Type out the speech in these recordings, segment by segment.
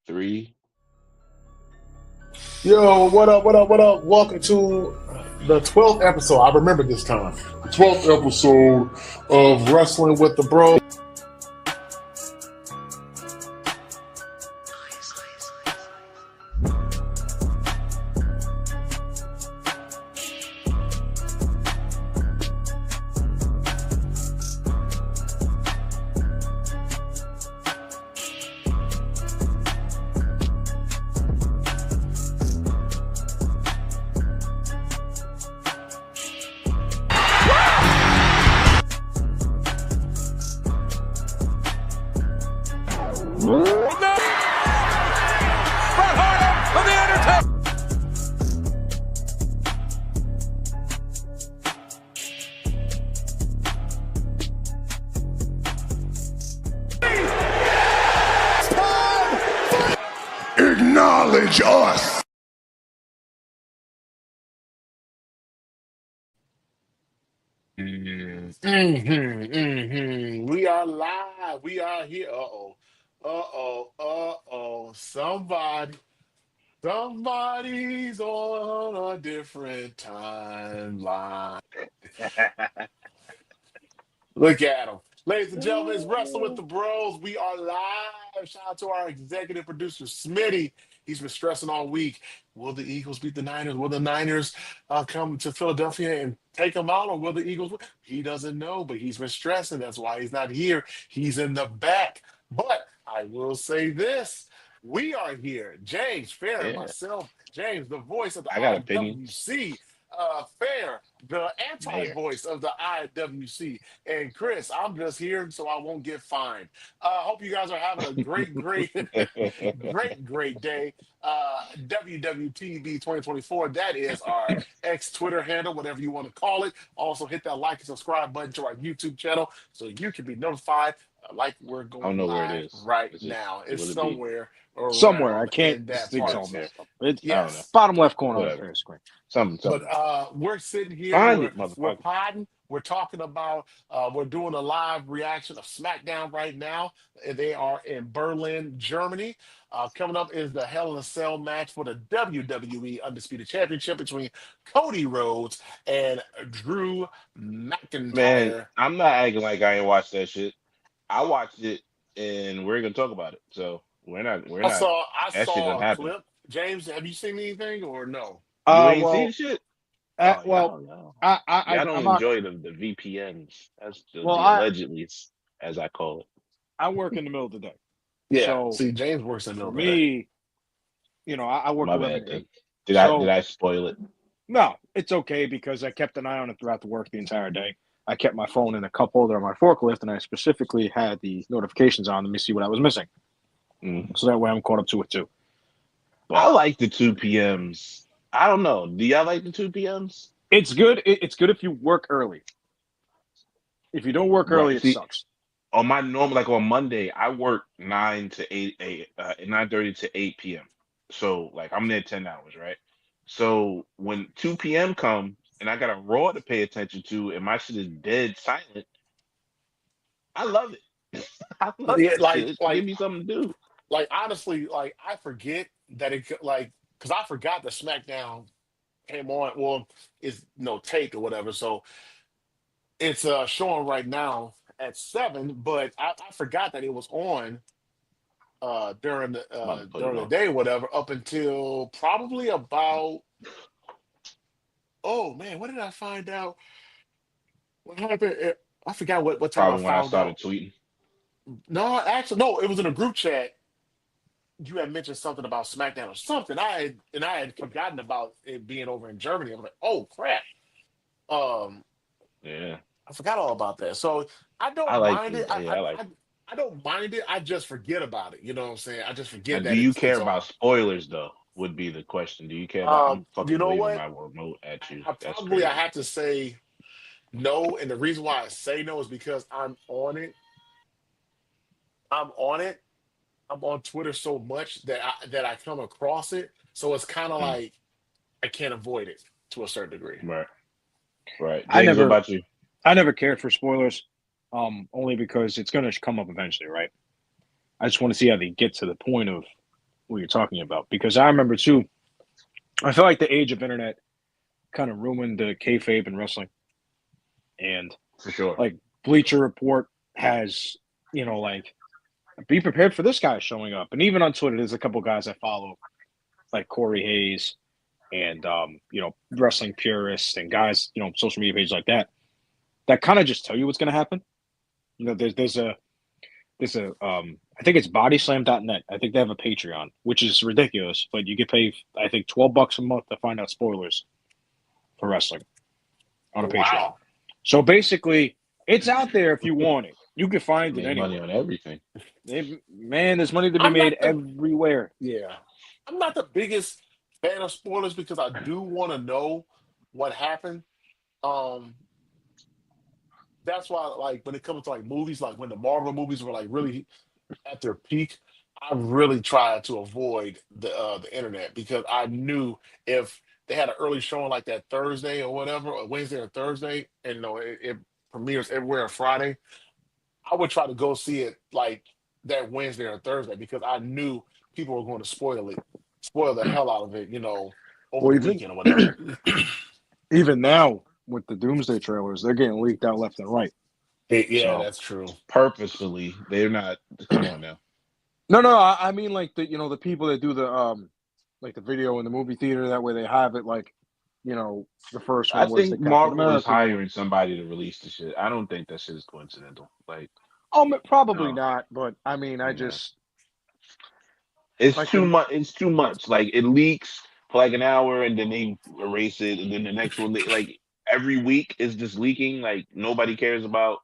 3. Yo, what up, what up, what up? Welcome to the 12th episode. I remember this time. The 12th episode of Wrestling with the Bros. Acknowledge us. We are live. We are here. Somebody's on a different timeline. Look at him. Ladies and gentlemen, it's Wrestling with the Bros. We are live. Shout out to our executive producer, Smitty. He's been stressing all week. Will the Eagles beat the Niners? Will the Niners come to Philadelphia and take them out? Or will the Eagles win? He doesn't know, but he's been stressing. That's why he's not here. He's in the back. But I will say this. We are here. James, Fair, and Yeah, myself. James, the voice of the I got opinions. IWC. Fair, the Mayor. anti-voice of the IWC. And Chris, I'm just here so I won't get fined. Hope you guys are having a great, great day. WWTV 2024. That is our X Twitter handle, whatever you want to call it. Also, hit that like and subscribe button to our YouTube channel so you can be notified. Like we're I don't going know where it live is. right Is it? now. It's Will it be? somewhere Somewhere. I around can't. in This that thing's part. all It's here. messed up. It's I don't know. Yes. bottom left corner of the Whatever. screen. Something. But we're sitting here, Find it, we're motherfucker. podding, we're talking about we're doing a live reaction of SmackDown right now. They are in Berlin, Germany. Coming up is the Hell in a Cell match for the WWE Undisputed Championship between Cody Rhodes and Drew Man, McIntyre. I'm not acting like I ain't watched that shit. I watched it, and we're gonna talk about it. So we're not. We're I not. saw I That shit saw didn't a happen. clip. James, have you seen anything or no? You Uh, ain't seen well, shit. uh, Oh, well, y'all. I Y'all don't I'm not. enjoy the VPNs. That's Well, the allegedly, as I call it. I work in the middle of the day, Yeah. so See, James works in the for middle of the day. me, I work My 11 bad. to 8. Did So I spoil it? no, it's okay because I kept an eye on it throughout the work the entire day. I kept my phone in a cup holder on my forklift, and I specifically had the notifications on. Let me see what I was missing, Mm. so that way I'm caught up to it too. I But like the 2 p.m.s. I don't know. Do y'all like the 2 p.m.s? it's good. It's good if you work early. If you don't work early, Right. it See, sucks. on my normal, like on Monday, I work 9:30 to 8 p.m. So like I'm there 10 hours, right? So when 2 p.m. come and I got a Raw to pay attention to, and my shit is dead silent, I love it. I love Yeah, that shit. Give me something to do. honestly, like I forget that because I forgot that SmackDown came on. Well, it's no take or whatever, so it's showing right now at 7. But I forgot that it was on I'm about to put it during the on. day, or whatever, up until probably about. Oh man, what did I find out? What happened? I forgot what time I Probably when I found started out. tweeting. No, actually, no. It was in a group chat. You had mentioned something about SmackDown or something. I had forgotten about it being over in Germany. I was like, oh crap. Um, Yeah, I forgot all about that. So I I don't like mind it. it. Yeah, I like it. I don't mind it. I just forget about it. You know what I'm saying? I just Now, forget do that you it's care about on. spoilers though? Would be the question. Do you care about? I'm You fucking know waving what? my remote at you. That's I crazy. have to say no, and the reason why I say no is because I'm on it. I'm on it. I'm on Twitter so much that I come across it. So it's kind of Mm, like I can't avoid it to a certain degree. right, right. I James, what never about you? I never cared for spoilers, only because it's going to come up eventually, right? I just want to see how they get to the point of what you're talking about because I remember too. I feel like the age of internet kind of ruined the kayfabe in wrestling, and for sure. like Bleacher Report has, like be prepared for this guy showing up, and even on Twitter, there's a couple guys I follow, like Corey Hayes and wrestling purists and guys, social media pages like that kind of just tell you what's going to happen. There's a I think it's bodyslam.net. I think they have a Patreon, which is ridiculous, but you get paid I think $12 a month to find out spoilers for wrestling on a Patreon. Wow. So basically, it's out there if you want it. You can find it Make money anywhere. on everything. Man, there's money to be made everywhere. Yeah. I'm not the biggest fan of spoilers because I do want to know what happened. Um, that's why, like, when it comes to like movies, like when the Marvel movies were like really at their peak, I really tried to avoid the internet because I knew if they had an early showing like that Thursday or whatever, or Wednesday or Thursday, and it premieres everywhere on Friday, I would try to go see it like that Wednesday or Thursday because I knew people were going to spoil the hell out of it, over Well, the even weekend or whatever. even now with the Doomsday trailers, they're getting leaked out left and right. Yeah, So that's true. Purposefully, they're not. Come on now. no, I mean like the people that do the like the video in the movie theater. That way they have it like, the first I one was the think Captain Marvel is America one. hiring somebody to release the shit. I don't think that shit is coincidental. Like, Probably no, not, but I mean, I no. just It's like too the much. It's too much. Like it leaks for like an hour, and then they erase it, and then the next one, like every week is just leaking. Like nobody cares about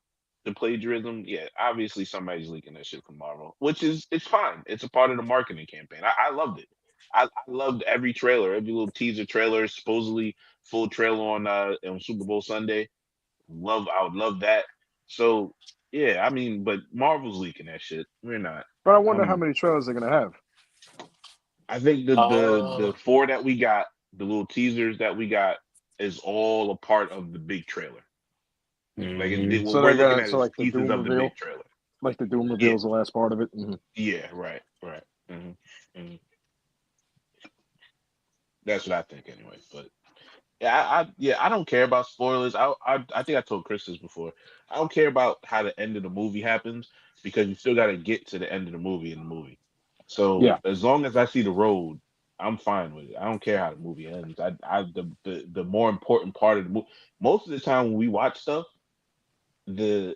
the plagiarism. Yeah, obviously somebody's leaking that shit from Marvel, which is it's fine. It's a part of the marketing campaign. I loved it. I loved every trailer, every little teaser trailer, supposedly full trailer on Super Bowl Sunday. I would love that. So yeah, I mean, but Marvel's leaking that shit. We're not. but I wonder how Um, many trailers they're gonna have. I think the Uh, four that we got, the little teasers that we got, is all a part of the big trailer. Like mhm. what So we're they're looking gonna at so is like the pieces Doom of the big reveal, trailer. like the Doom Yeah, reveal is the last part of it. yeah, right, right. hmm hmm That's what I think anyway. But yeah, I don't care about spoilers. I think I told Chris this before. I don't care about how the end of the movie happens because you still got to get to the end of the movie in the movie. So Yeah, as long as I see the road, I'm fine with it. I don't care how the movie ends. The more important part of the movie. Most of the time when we watch stuff, the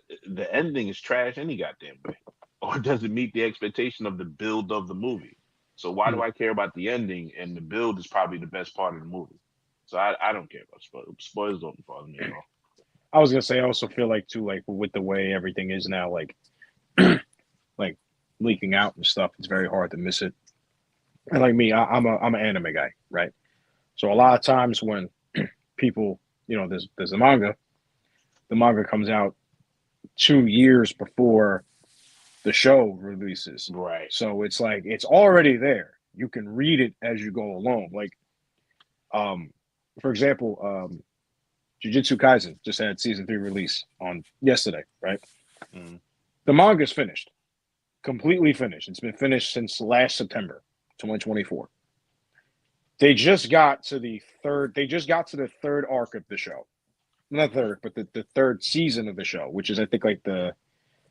ending is trash any goddamn way, or it doesn't meet the expectation of the build of the movie. So why do yeah. I care about the ending? And the build is probably the best part of the movie. So I don't care about spoilers. Spoilers don't bother me at all. I was gonna say I also feel like too like with the way everything is now, like leaking out and stuff, it's very hard to miss it. And like me, I'm an anime guy, right? So a lot of times when people, there's the manga comes out 2 years before the show releases. Right. So it's like it's already there. You can read it as you go along. Like, um, for example, Jujutsu Kaisen just had season 3 release on yesterday, right? Mm. The manga's finished, completely finished. It's been finished since last September, 2024. They just got to the third. They just got to the third arc of the show. Not third, but the third season of the show, which is I think like the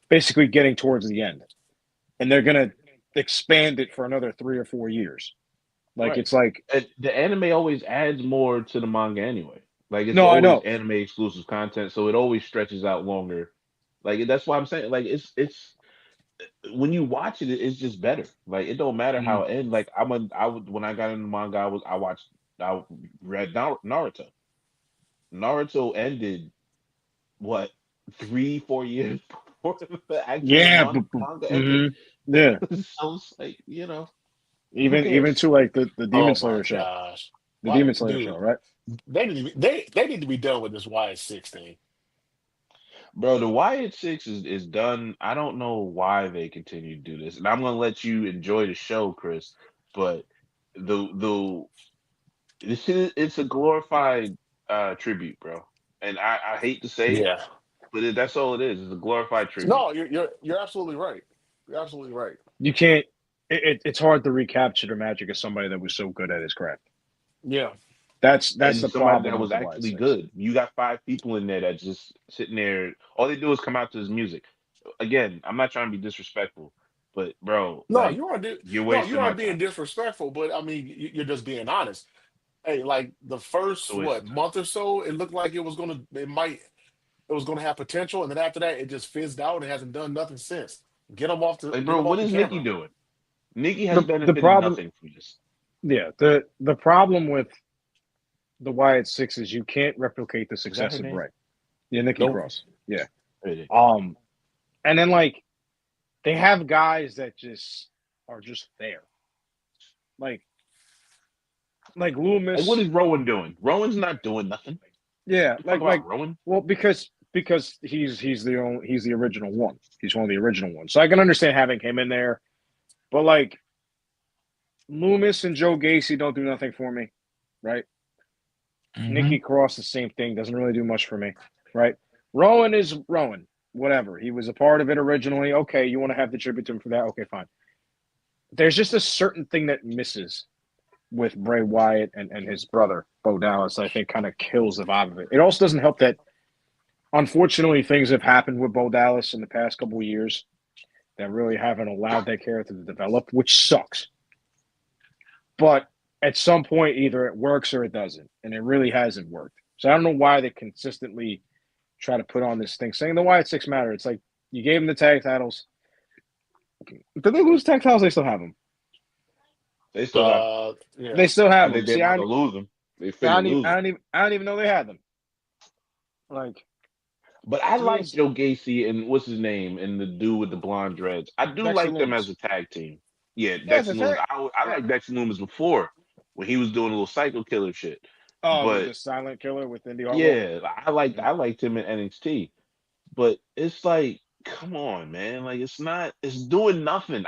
basically getting towards the end, and they're gonna expand it for another 3 or 4 years. Like Right. it's like And the anime always adds more to the manga anyway. Like it's no, I always know. anime exclusive content, so it always stretches out longer. Like that's why I'm saying like it's when you watch it, it's just better. Like it don't matter Mm, how it ends. Like I would when I got into manga, I read Naruto. Naruto ended what 3 4 years before the actual yeah, manga ended. mm-hmm, yeah. So it's like who Even cares, to like the Demon Oh my Slayer show, gosh. the Why, Demon Slayer show, dude? right? They need to be done with this YS6 thing. bro? The Wyatt Six is done. I don't know why they continue to do this, and I'm gonna let you enjoy the show, Chris. But the it's a glorified tribute, bro. And I hate to say it, Yeah. but that's all it is. It's a glorified tribute. No, you're absolutely right. You're absolutely right. You can't. it's hard to recapture the magic of somebody that was so good at his craft. Yeah. That's And the somebody problem that with was the Wyatt actually Six. good. You got 5 people in there that just sitting there. All they do is come out to his music. Again, I'm not trying to be disrespectful, but bro, No, like you're no, you wasting my aren't being time. disrespectful, but I mean, you're just being honest. Hey, like the first It's a waste of time. month or so, it looked like it was gonna have potential, and then after that, it just fizzed out and it hasn't done nothing since. Like, Get bro, them what off the is Nikki camera. doing? Nikki has The benefited problem, nothing from this. yeah, the problem with the Wyatt Six is you can't replicate the Is that success her of name? Bray. Yeah, Nikki Nope. Cross. Yeah. Really? And then like they have guys that just are just there. Like Like, what Loomis. is Rowan doing? Rowan's not doing nothing. Yeah, You talk about Rowan? well because he's the original one. He's one of the original ones. So I can understand having him in there, but like Loomis and Joe Gacy don't do nothing for me, right? Hmm. Nikki Cross, the same thing, doesn't really do much for me, right? Rowan is Rowan, whatever. He was a part of it originally. Okay, you want to have the tribute to him for that? Okay, fine. There's just a certain thing that misses with Bray Wyatt and his brother, Bo Dallas, I think kind of kills the vibe of it. It also doesn't help that, unfortunately, things have happened with Bo Dallas in the past couple of years that really haven't allowed that character to develop, which sucks. But at some point, either it works or it doesn't, and it really hasn't worked. So I don't know why they consistently try to put on this thing saying the Wyatt Six matter. It's like you gave them the tag titles. Did they lose tag titles? They still have them. They still got. Yeah. They still I have them. think they're See, about to lose them. They finna lose them. I don't even know they had them. Like But I to me, like it's Joe Gacy and what's his name and the dude with the blonde dreads. I do Dexter like them as Loomis. a tag team. Yeah, Yeah, it's Dexter a Loomis. tag. I Yeah. like Dexter Loomis before when he was doing a little psycho killer shit. Oh, with But the silent killer with Indy Hartwell. yeah, Yeah. I liked him in NXT. But it's like, come on, man. Like it's doing nothing.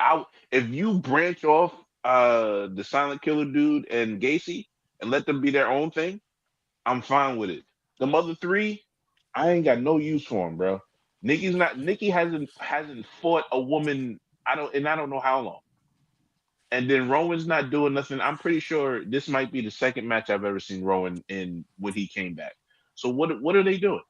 If you branch off the silent killer dude and Gacy and let them be their own thing, I'm fine with it. The other three, I ain't got no use for him, bro. Nikki hasn't fought a woman I don't know how long. And then Rowan's not doing nothing. I'm pretty sure this might be the second match I've ever seen Rowan in when he came back. So what are they doing?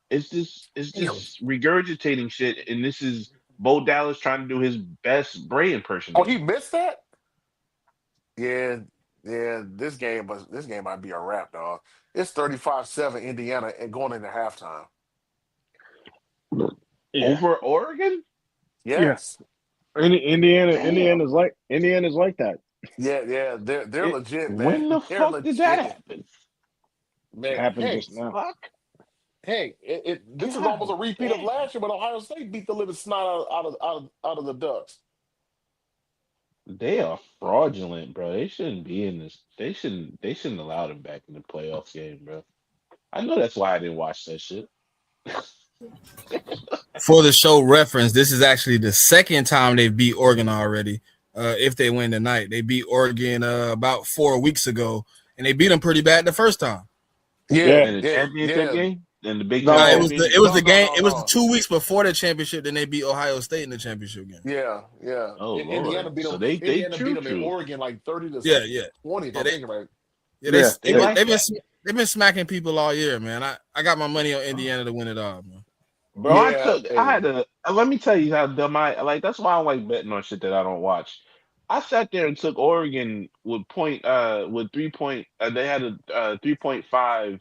It's Damn. just regurgitating shit, and this is Bo Dallas trying to do his best Bray Oh, he impersonation. missed that? Yeah, yeah. This game might be a wrap, dog. It's 35-7 Indiana and going into halftime. Yeah. Over Oregon? Yeah. Yes. Damn. Indiana's like that. Yeah, yeah. They're It legit, man. When the They're fuck did that legit. happen? Man, happened hey, just now. Fuck. this is almost God a repeat of damn. last year when Ohio State beat the living snot out of the Ducks. They are fraudulent, bro. They shouldn't be in this. They shouldn't allow them back in the playoff game, bro. I know that's why I didn't watch that shit. For the show reference, this is actually the second time they beat Oregon already. If they win tonight, they beat Oregon about 4 weeks ago, and they beat them pretty bad the first time. Yeah, Yeah. In the yeah, championship yeah. game, in the Big Ten No, No. it championship was game. the No, game. no, It was the no. 2 weeks before the championship. Then they beat Ohio State in the championship game. Yeah, yeah. Oh Indiana Lord. beat So them. they Indiana beat true them in true. Oregon like 30 Yeah, to yeah, 20, if yeah. I'm thinking right. They Yeah. They like that. they've been smacking people all year, man. I got my money on Indiana to win it all, man. Bro, Yeah, I hey. had to let me tell you how dumb I like that's why I don't like betting on shit that I don't watch. I sat there and took Oregon with 3 point they had a 3.5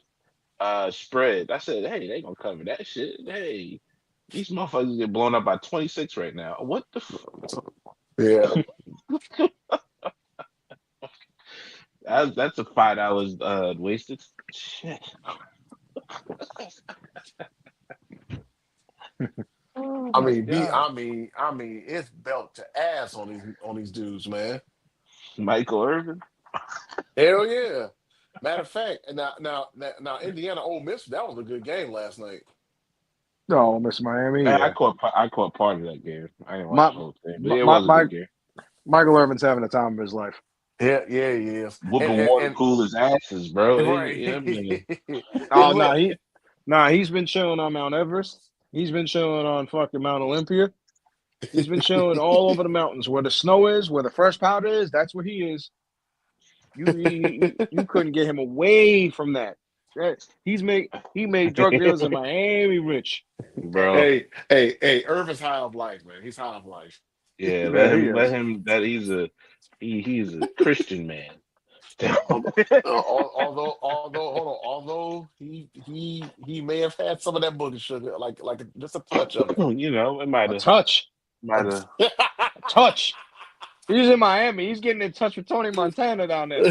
spread. I said, hey, they gonna cover that shit. Hey, these motherfuckers get blown up by 26 right now. What the Yeah. that's a $5 wasted. Shit. Oh I my mean, god. I mean, it's belt to ass on these dudes, man. Michael Irvin. Hell yeah. Matter of fact, and now Indiana Ole Miss, that was a good game last night. No, Miss Miami. I Yeah. caught part of that game. I didn't watch My, the whole thing, but my, it my, was a my good game. Michael Irvin's having the time of his life. Yeah, yeah, he is. Whooping water coolers asses, bro. Right. Yeah, man. Oh And no, look, he's been chilling on Mount Everest. He's been chilling on fucking Mount Olympia. He's been chilling all over the mountains where the snow is, where the fresh powder is. That's where he is. You couldn't get him away from that. He made drug dealers in Miami rich. bro. Hey, Irvin's high off life, man. He's high off life. Yeah, Yeah, he let is. him. That he's a Christian man. Although he may have had some of that booger sugar, like just a touch of it. You know, it might A have touch. might A touch. He's in Miami. He's getting in touch with Tony Montana down there.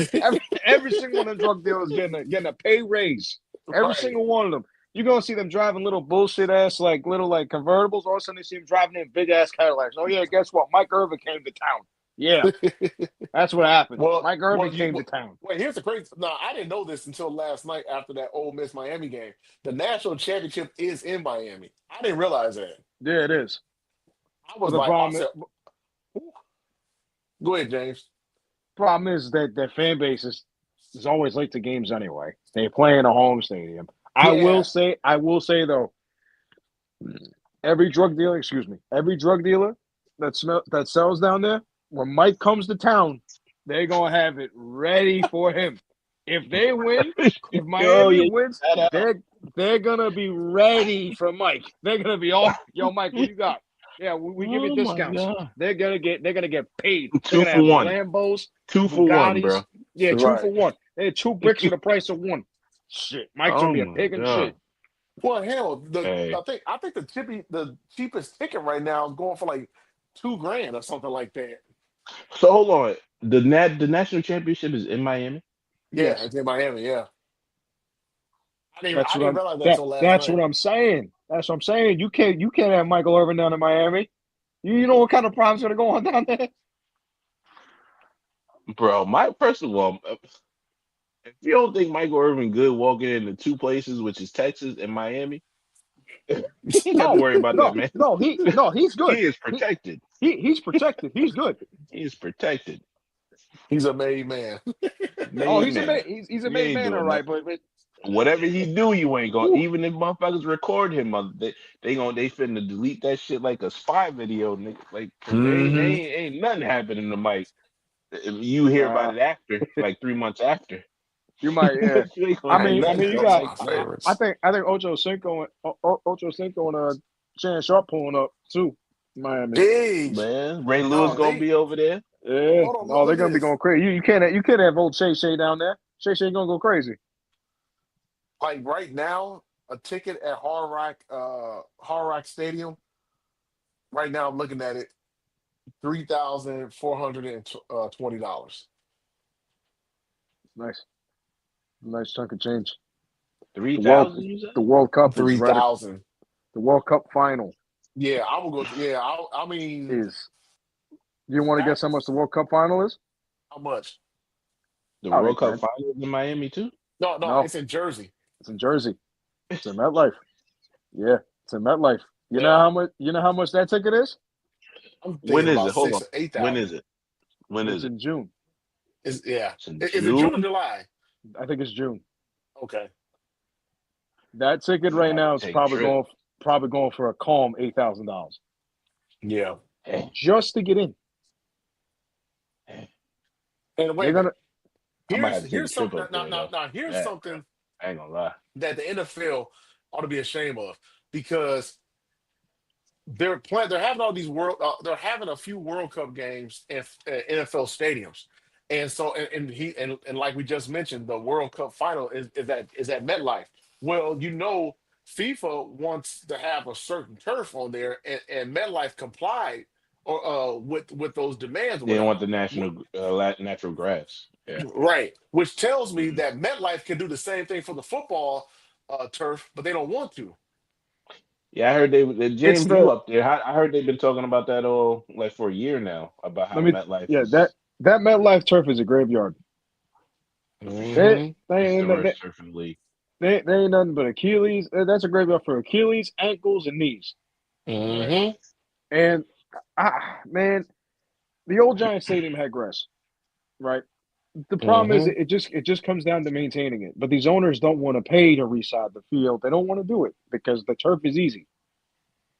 Every single one of them drug dealers getting a pay raise. Every Right. single one of them. You're gonna see them driving little bullshit ass little convertibles. All of a sudden they see them driving in big ass Cadillacs. Oh yeah, guess what? Mike Irvin came to town. Yeah, that's what happened. Mike Irvin came to town. Wait, here's the crazy. No, I didn't know this until last night after that Ole Miss Miami game. The national championship is in Miami. I didn't realize that. Yeah, it is. I was But the like, problem, go ahead, James. problem is that their fan base is always late to games anyway. They play in a home stadium. I will say though, every drug dealer that sells down there, when Mike comes to town, they're gonna have it ready for him. If they win, if Miami wins, they're gonna be ready for Mike. They're gonna be all, yo, Mike, what you got? Yeah, we give you discounts. They're gonna get paid. Two for one. Lambos, 2 for 1, bro. Yeah, Right. 2 for 1. They had 2 bricks for the price of 1. Shit, Mike's gonna be a pig and shit. Well, hell, Hey. I think the cheapest ticket right now is going for like $2,000 or something like that. So hold on. The national championship is in Miami. Yeah, Yes. it's in Miami. Yeah, I didn't That's realize that until last night. That's what I'm saying. That's what I'm saying. You can't have Michael Irvin down in Miami. You know what kind of problems are gonna go on down there? Bro, first of all, if you don't think Michael Irvin good walking into 2 places, which is Texas and Miami, you don't have to worry about that, man. He's good. He is protected. He's protected. He's good. He is protected. He's a made man. He's a made man, all right. But whatever he do, you ain't gonna. Even if motherfuckers record him, they finna delete that shit like a spy video, nigga. Like ain't nothing happening to Mike. You hear about it after, like 3 months after. You might, yeah. I mean, you got. I think Ocho Cinco and Shannon Sharp pulling up too. Miami, man. Ray Lewis gonna be over there. Yeah. They're gonna be going crazy. You can't have old Shay down there. Shay gonna go crazy. Like right now, a ticket at Hard Rock Stadium. Right now, I'm looking at it, $3,420. Nice chunk of change. 3,000. The World Cup 3,000. The World Cup final. Yeah, I will go. Yeah, I mean, you want to guess how much the World Cup final is? How much? The World Cup final is in Miami too. No, it's in Jersey. It's in Jersey. It's in MetLife. Yeah, it's in MetLife. You know how much? You know how much that ticket is? When is it? Hold on. 8,000. When is it? It's in June. Is it June? June or July? I think it's June. Okay. That ticket right now is probably going for a calm $8,000. Yeah. Just to get in. And wait, here's something. Here's Yeah. something I ain't gonna lie. that the NFL ought to be ashamed of, because they're having all these they're having a few World Cup games in NFL stadiums, and so and like we just mentioned, the World Cup final is at MetLife. Well, FIFA wants to have a certain turf on there, and MetLife complied with those demands. They don't want the natural grass. Yeah. Right, which tells me that MetLife can do the same thing for the football turf, but they don't want to. Yeah, I heard James you up there. I heard they've been talking about that all like for a year now about how MetLife. Yeah, that MetLife turf is a graveyard. Mm-hmm. They ain't nothing but Achilles. That's a graveyard for Achilles, ankles, and knees. Mm-hmm. And man, the old Giant Stadium had grass, right? The problem is it just comes down to maintaining it. But these owners don't want to pay to resod the field. They don't want to do it because the turf is easy.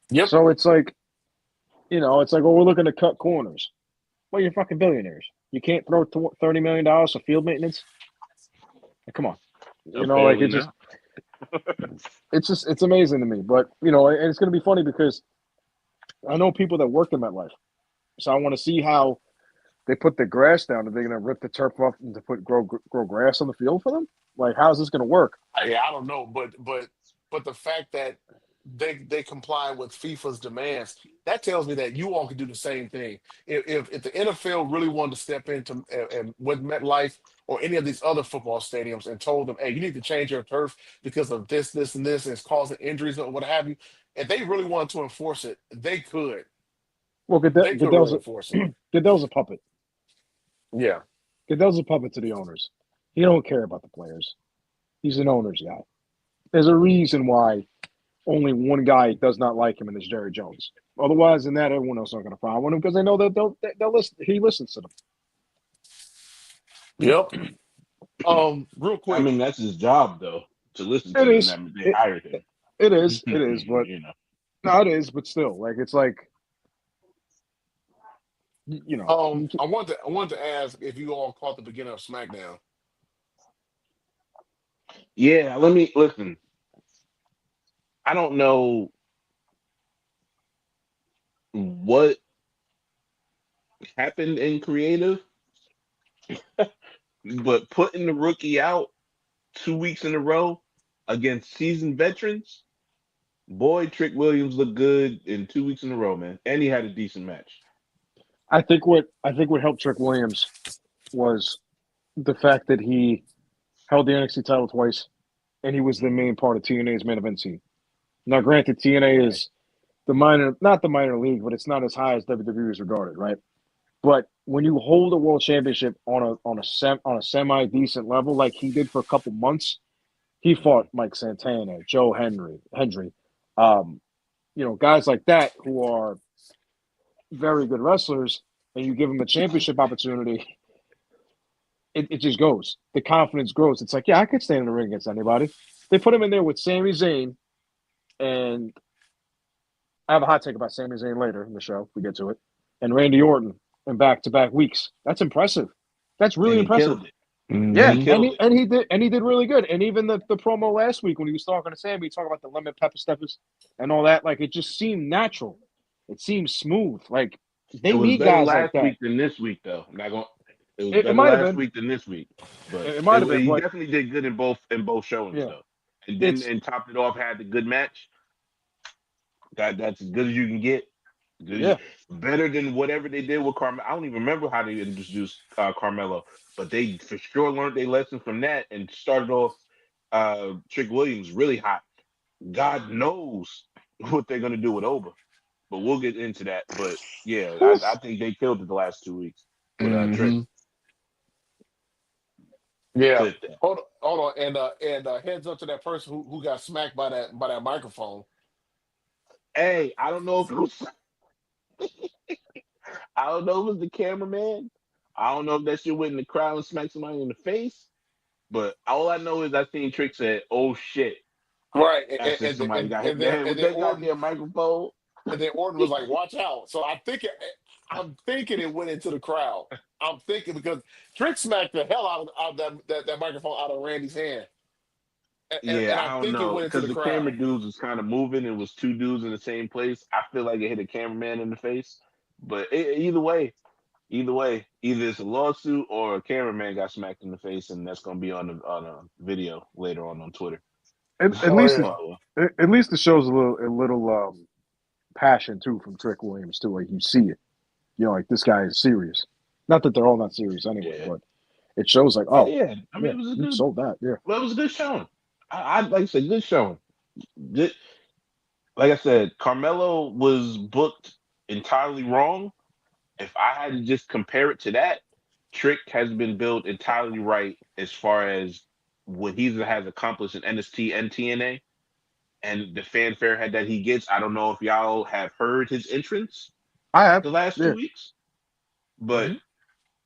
Yep. So it's like, it's like, well, we're looking to cut corners. Well, you're fucking billionaires. You can't throw $30 million for field maintenance. Like, come on. Like Apparently not. it's amazing to me. But, and it's going to be funny because I know people that work in MetLife. So I want to see how they put the grass down. Are they going to rip the turf off and to grow grass on the field for them? Like, how's this going to work? Yeah, I don't know, but the fact that they comply with FIFA's demands, that tells me that you all could do the same thing. If the NFL really wanted to step into and with MetLife or any of these other football stadiums and told them, hey, you need to change your turf because of this, and this, and it's causing injuries or what have you, if they really wanted to enforce it, they could. Well, They could really enforce it. Goodell's a puppet. Yeah. Goodell's a puppet to the owners. He don't care about the players. He's an owner's guy. There's a reason why only one guy does not like him, and it's Jerry Jones. Otherwise than that, everyone else is not going to frown with him because they know that they'll listen. He listens to them. Yep. Real quick. I mean, that's his job, though, to listen to It them. is. They hired him. It is, but no, it is, but still, like it's like, I wanted to ask if you all caught the beginning of SmackDown. Yeah, let me listen. I don't know what happened in creative, but putting the rookie out 2 weeks in a row against seasoned veterans, boy, Trick Williams looked good in 2 weeks in a row, man, and he had a decent match. I think what helped Trick Williams was the fact that he held the NXT title twice, and he was the main part of TNA's main event team. Now, granted, TNA is not the minor league, but it's not as high as WWE is regarded, right? But when you hold a world championship on a semi decent level, like he did for a couple months, he fought Mike Santana, Joe Hendry, guys like that who are very good wrestlers, and you give them a championship opportunity, it just goes. The confidence grows. It's like, yeah, I could stand in the ring against anybody. They put him in there with Sami Zayn, and I have a hot take about Sami Zayn later in the show. We get to it. And Randy Orton in back-to-back weeks. That's impressive. That's really impressive. Killed it. Yeah, Mm-hmm. he did really good. And even the promo last week when he was talking to Sammy, he talked about the lemon pepper steppers and all that. Like, it just seemed natural. It seemed smooth. Like, they need guys like that. It was better last week than this week, though. I'm not going. It was better might have last been. week than this week, but It might have been. He But definitely did good in both showings, yeah, though. And then topped it off, had the good match. That's as good as you can get. Yeah. Better than whatever they did with Carmelo. I don't even remember how they introduced Carmelo, but they for sure learned their lesson from that and started off Trick Williams really hot. God knows what they're gonna do with Oba, but we'll get into that. But yeah, I think they killed it the last 2 weeks with Trick. Yeah. Hold on, and heads up to that person who got smacked by that microphone. Hey, I don't know if it was. I don't know if it was the cameraman. I don't know if that shit went in the crowd and smacked somebody in the face. But all I know is I seen Trick said, "Oh shit!" Right, and somebody got hit in the head with that goddamn microphone. And then Orton was like, "Watch out!" So I'm thinking it went into the crowd. I'm thinking because Trick smacked the hell out of that microphone out of Randy's hand. And I don't know because the camera dudes was kind of moving. It was two dudes in the same place. I feel like it hit a cameraman in the face. But either way, either it's a lawsuit or a cameraman got smacked in the face, and that's gonna be on a video later on Twitter. At least it shows a little passion too from Trick Williams too. Like you see it, like this guy is serious. Not that they're all not serious anyway, but it shows like, oh yeah, I mean, it was a good, sold that. Yeah, well, it was a good showing. I like I said, good showing. Good, like I said, Carmelo was booked entirely wrong. If I had to just compare it to that, Trick has been built entirely right as far as what he has accomplished in NXT and TNA, and the fanfare that he gets. I don't know if y'all have heard his entrance. I have the last 2 weeks, but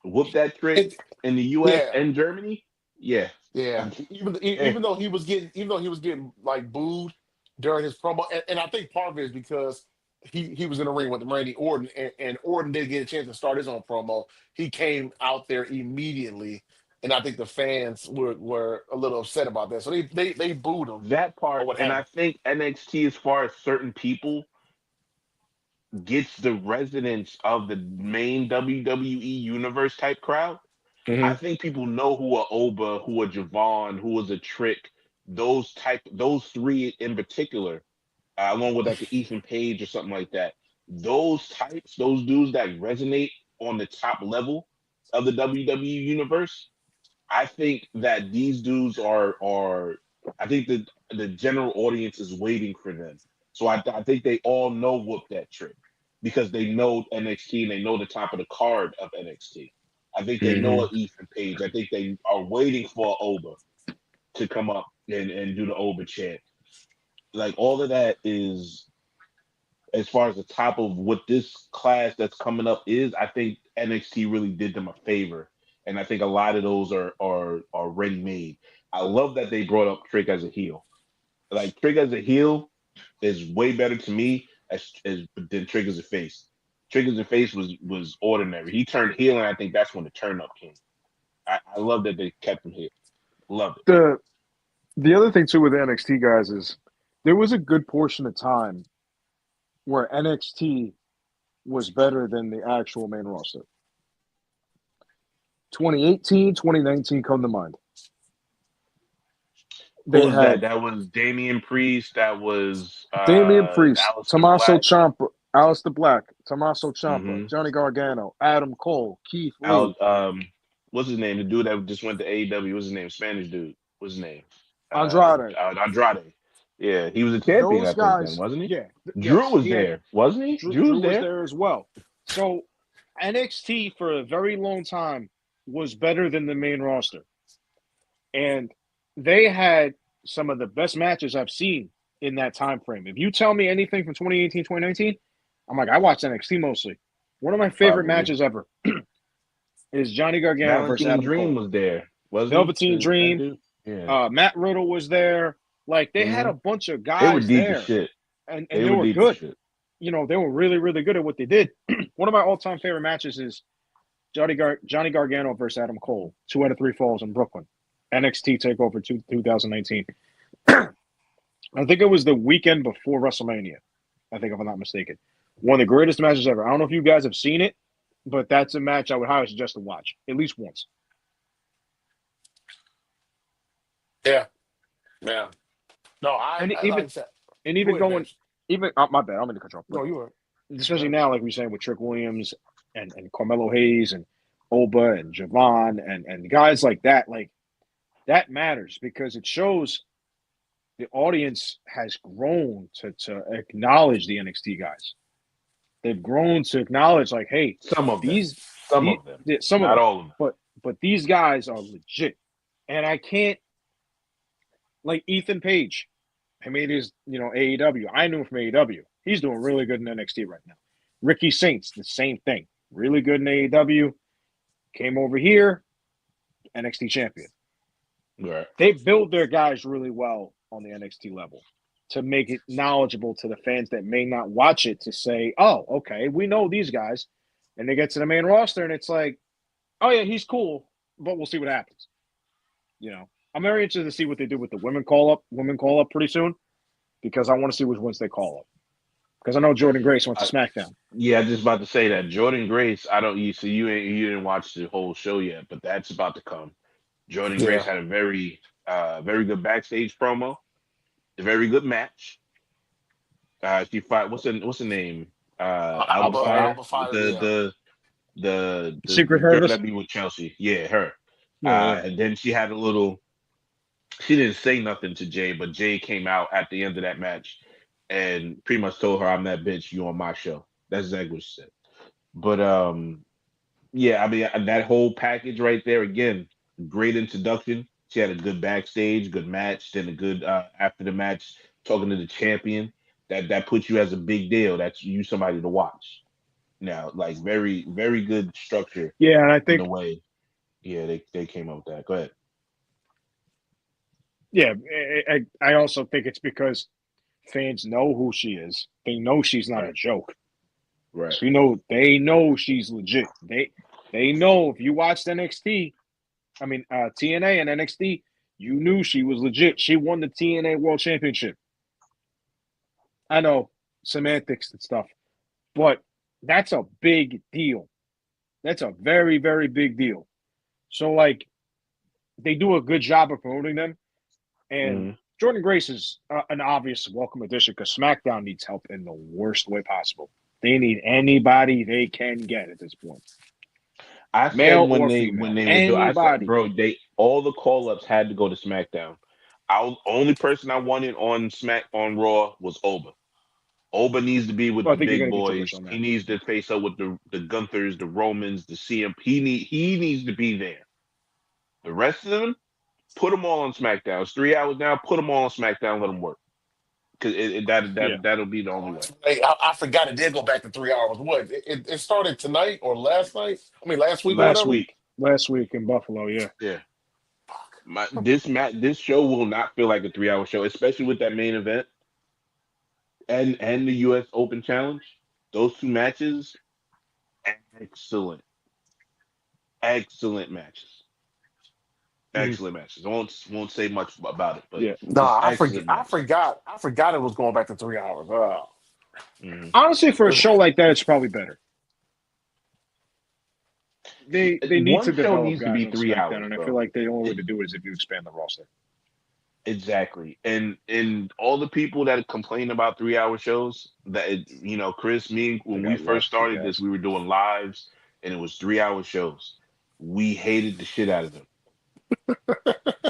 whoop that Trick in the U.S. and Germany. Yeah. Even though he was getting like booed during his promo, and I think part of it is because he was in the ring with Randy Orton, and Orton didn't get a chance to start his own promo. He came out there immediately, and I think the fans were a little upset about that. So they booed him That or part, what and have I you. think NXT, as far as certain people, gets the resonance of the main WWE universe type crowd. I Mm-hmm. think people know who a Oba, who a Javon, who was a Trick, those three in particular, along with like an Ethan Page or something like that. Those types, those dudes that resonate on the top level of the WWE universe. I think that these dudes are. I think that the general audience is waiting for them. So I think they all know Whoop That Trick because they know NXT and they know the top of the card of NXT. I think they know Mm-hmm. a Ethan Page. I think they are waiting for Oba to come up and do the Oba chant. Like all of that is as far as the top of what this class that's coming up is. I think NXT really did them a favor, and I think a lot of those are ready made. I love that they brought up Trick as a heel. Like Trick as a heel is way better to me as than Trick as a face. Trick as a face was ordinary. He turned heel, and I think that's when the turn up came. I love that they kept him here. Love it. The other thing too with the NXT guys is there was a good portion of time where NXT was better than the actual main roster. 2018, 2019 come to mind. Who They was that? had That was Damian Priest. That was Damian Priest, Aleister Tommaso Black. Ciampa, Aleister Black, Tommaso Ciampa, Mm-hmm. Johnny Gargano, Adam Cole, Keith Lee. Al, what's his name? The dude that just went to AEW. What's his name? Spanish dude. What's his name? Andrade. Andrade. Yeah, he was a champion, Those I think, then, guys, wasn't he? yeah, Drew yes, was he had there, wasn't he? Drew Drew was was there. there as well. So NXT for a very long time was better than the main roster. And they had some of the best matches I've seen in that time frame. If you tell me anything from 2018, 2019, I'm like, I watched NXT mostly. One of my favorite Probably. matches ever is Johnny Gargano versus Valentine Adam Dream Cole. was there, wasn't he? Velveteen That Dream, dude. Yeah. Matt Riddle was there. Like they had Hmm. a bunch of They were guys deep as there, shit. and They they were were deep as good. shit. You know, they were really, really good at what they did. One of my all-time favorite matches is Johnny Gargano versus Adam Cole, 2 out of 3 falls in Brooklyn. NXT Takeover 2019. I think it was the weekend before WrestleMania. I think, if I'm not mistaken. One of the greatest matches ever. I don't know if you guys have seen it, but that's a match I would highly suggest to watch at least once. Yeah, yeah. No, And I even like that. and Go even ahead, going Bench. even my bad, I'm going to cut you off, but No, you were. especially now, like we're saying with Trick Williams and Carmelo Hayes and Oba and Javon and guys like that matters because it shows the audience has grown to acknowledge the NXT guys. They've grown to acknowledge, like, hey, Some of them. these, Some of them. some of Not them, all of them. but these guys are legit, and I can't like Ethan Page. I made his AEW. I knew him from AEW. He's doing really good in NXT right now. Ricky Saints, the same thing, really good in AEW. Came over here, NXT champion. Right. They build their guys really well on the NXT level to make it knowledgeable to the fans that may not watch it to say, oh, okay, we know these guys. And they get to the main roster and it's like, oh, yeah, he's cool, but we'll see what happens. I'm very interested to see what they do with the women call up pretty soon because I want to see which ones they call up. Because I know Jordan Grace went to SmackDown. Yeah, I just about to say that Jordan Grace. I don't. You didn't watch the whole show yet, but that's about to come. Jordan Grace Yeah. had a very good backstage promo, a very good match. She fight. What's the name? Alba Fire. Alba Fire, yeah. Secret The girl Service? that be with Chelsea. Yeah, her. Yeah. And then she had a little. She didn't say nothing to Jay, but Jay came out at the end of that match and pretty much told her, "I'm that bitch. You on my show." That's exactly what she said. But yeah, I mean that whole package right there again, great introduction. She had a good backstage, good match, then a good after the match talking to the champion. That puts you as a big deal. That's you somebody to watch. Now, like very good structure Yeah, and I in the think, way. Yeah, they came up with that. Go ahead. yeah, I also think it's because fans know who she is. They know she's not a Right. joke. Right. So they know she's legit. They know if you watched NXT, TNA and NXT, you knew she was legit. She won the TNA World Championship. I know semantics and stuff, but that's a big deal. That's a very, very big deal. So, like, they do a good job of promoting them. And Jordan Grace is an obvious welcome addition because SmackDown needs help in the worst way possible. They need anybody they can get at this point. I said Male when or they female. were doing, I said, Anybody. bro, all the call ups had to go to SmackDown. Only person I wanted on Raw was Oba. Oba needs to be with Well, the I think you're big going to get too rich boys. on He that. needs to face up with the Gunthers, the Romans, the CM. He needs to be there. The rest of them, put them all on SmackDown. It's 3 hours now. Put them all on SmackDown. Let them work because Yeah. that'll be the only way. Hey, I forgot it did go back to 3 hours. What? It started tonight or last night? I mean, last week or Last whatever. week, Last week in Buffalo, yeah. yeah. This show will not feel like a 3 hour show, especially with that main event and the U.S. Open Challenge. Those two matches, excellent, excellent matches. Excellent matches. I won't say much about it, but Yeah. No, just I forget. excellent matches. I forgot it was going back to 3 hours. Honestly, for a show like that, it's probably better. They need One to show develop needs to guys be on 3 hours, SmackDown, and I feel bro. like the only way to do it is if you expand the roster. Exactly. And all the people that complain about 3 hour shows, Chris, me, They when we got first lusty started this, guys. we were doing lives and it was 3 hour shows. We hated the shit out of them.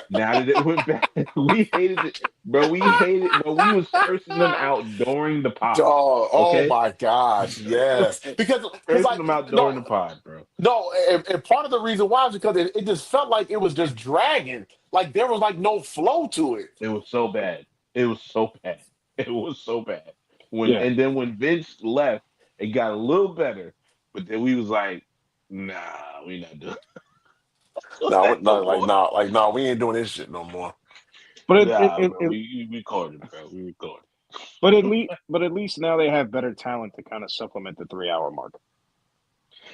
Now that it went back, we hated it, bro. We hated, bro. We was cursing them out during the pod. Oh Okay, my gosh, yes. Because cursing like them out during no the pod, bro. no, and part of the reason why is because it just felt like it was just dragging. Like there was like no flow to it. It was so bad. It was so bad. It was so bad. Yeah. And then when Vince left, it got a little better. But then we was like, nah, we not doing No, that no no, more. no, we ain't doing this shit no more. But Nah, bro. We recorded, bro. We recorded. at least now they have better talent to kind of supplement the 3 hour mark.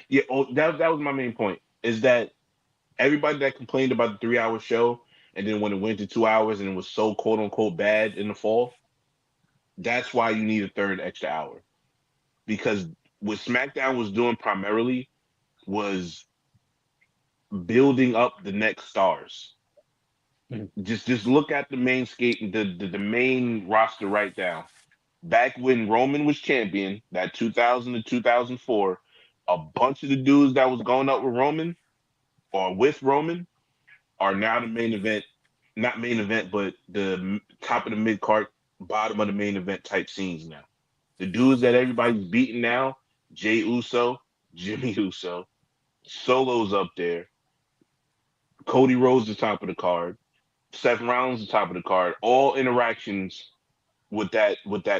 Yeah, that was my main point. Is that everybody that complained about the 3 hour show, and then when it went to 2 hours and it was so quote unquote bad in the fall, that's why you need a third extra hour. Because what SmackDown was doing primarily was building up the next stars. Just look at the main skate, the main roster right now. Back when Roman was champion, that 2000 to 2004, a bunch of the dudes that was going up with Roman or with Roman are now the main event, not main event, but the top of the mid card, bottom of the main event type scenes now. The dudes that everybody's beating now, Jay Uso, Jimmy Uso, Solo's up there, Cody Rhodes the top of the card, Seth Rollins the top of the card, all interactions with that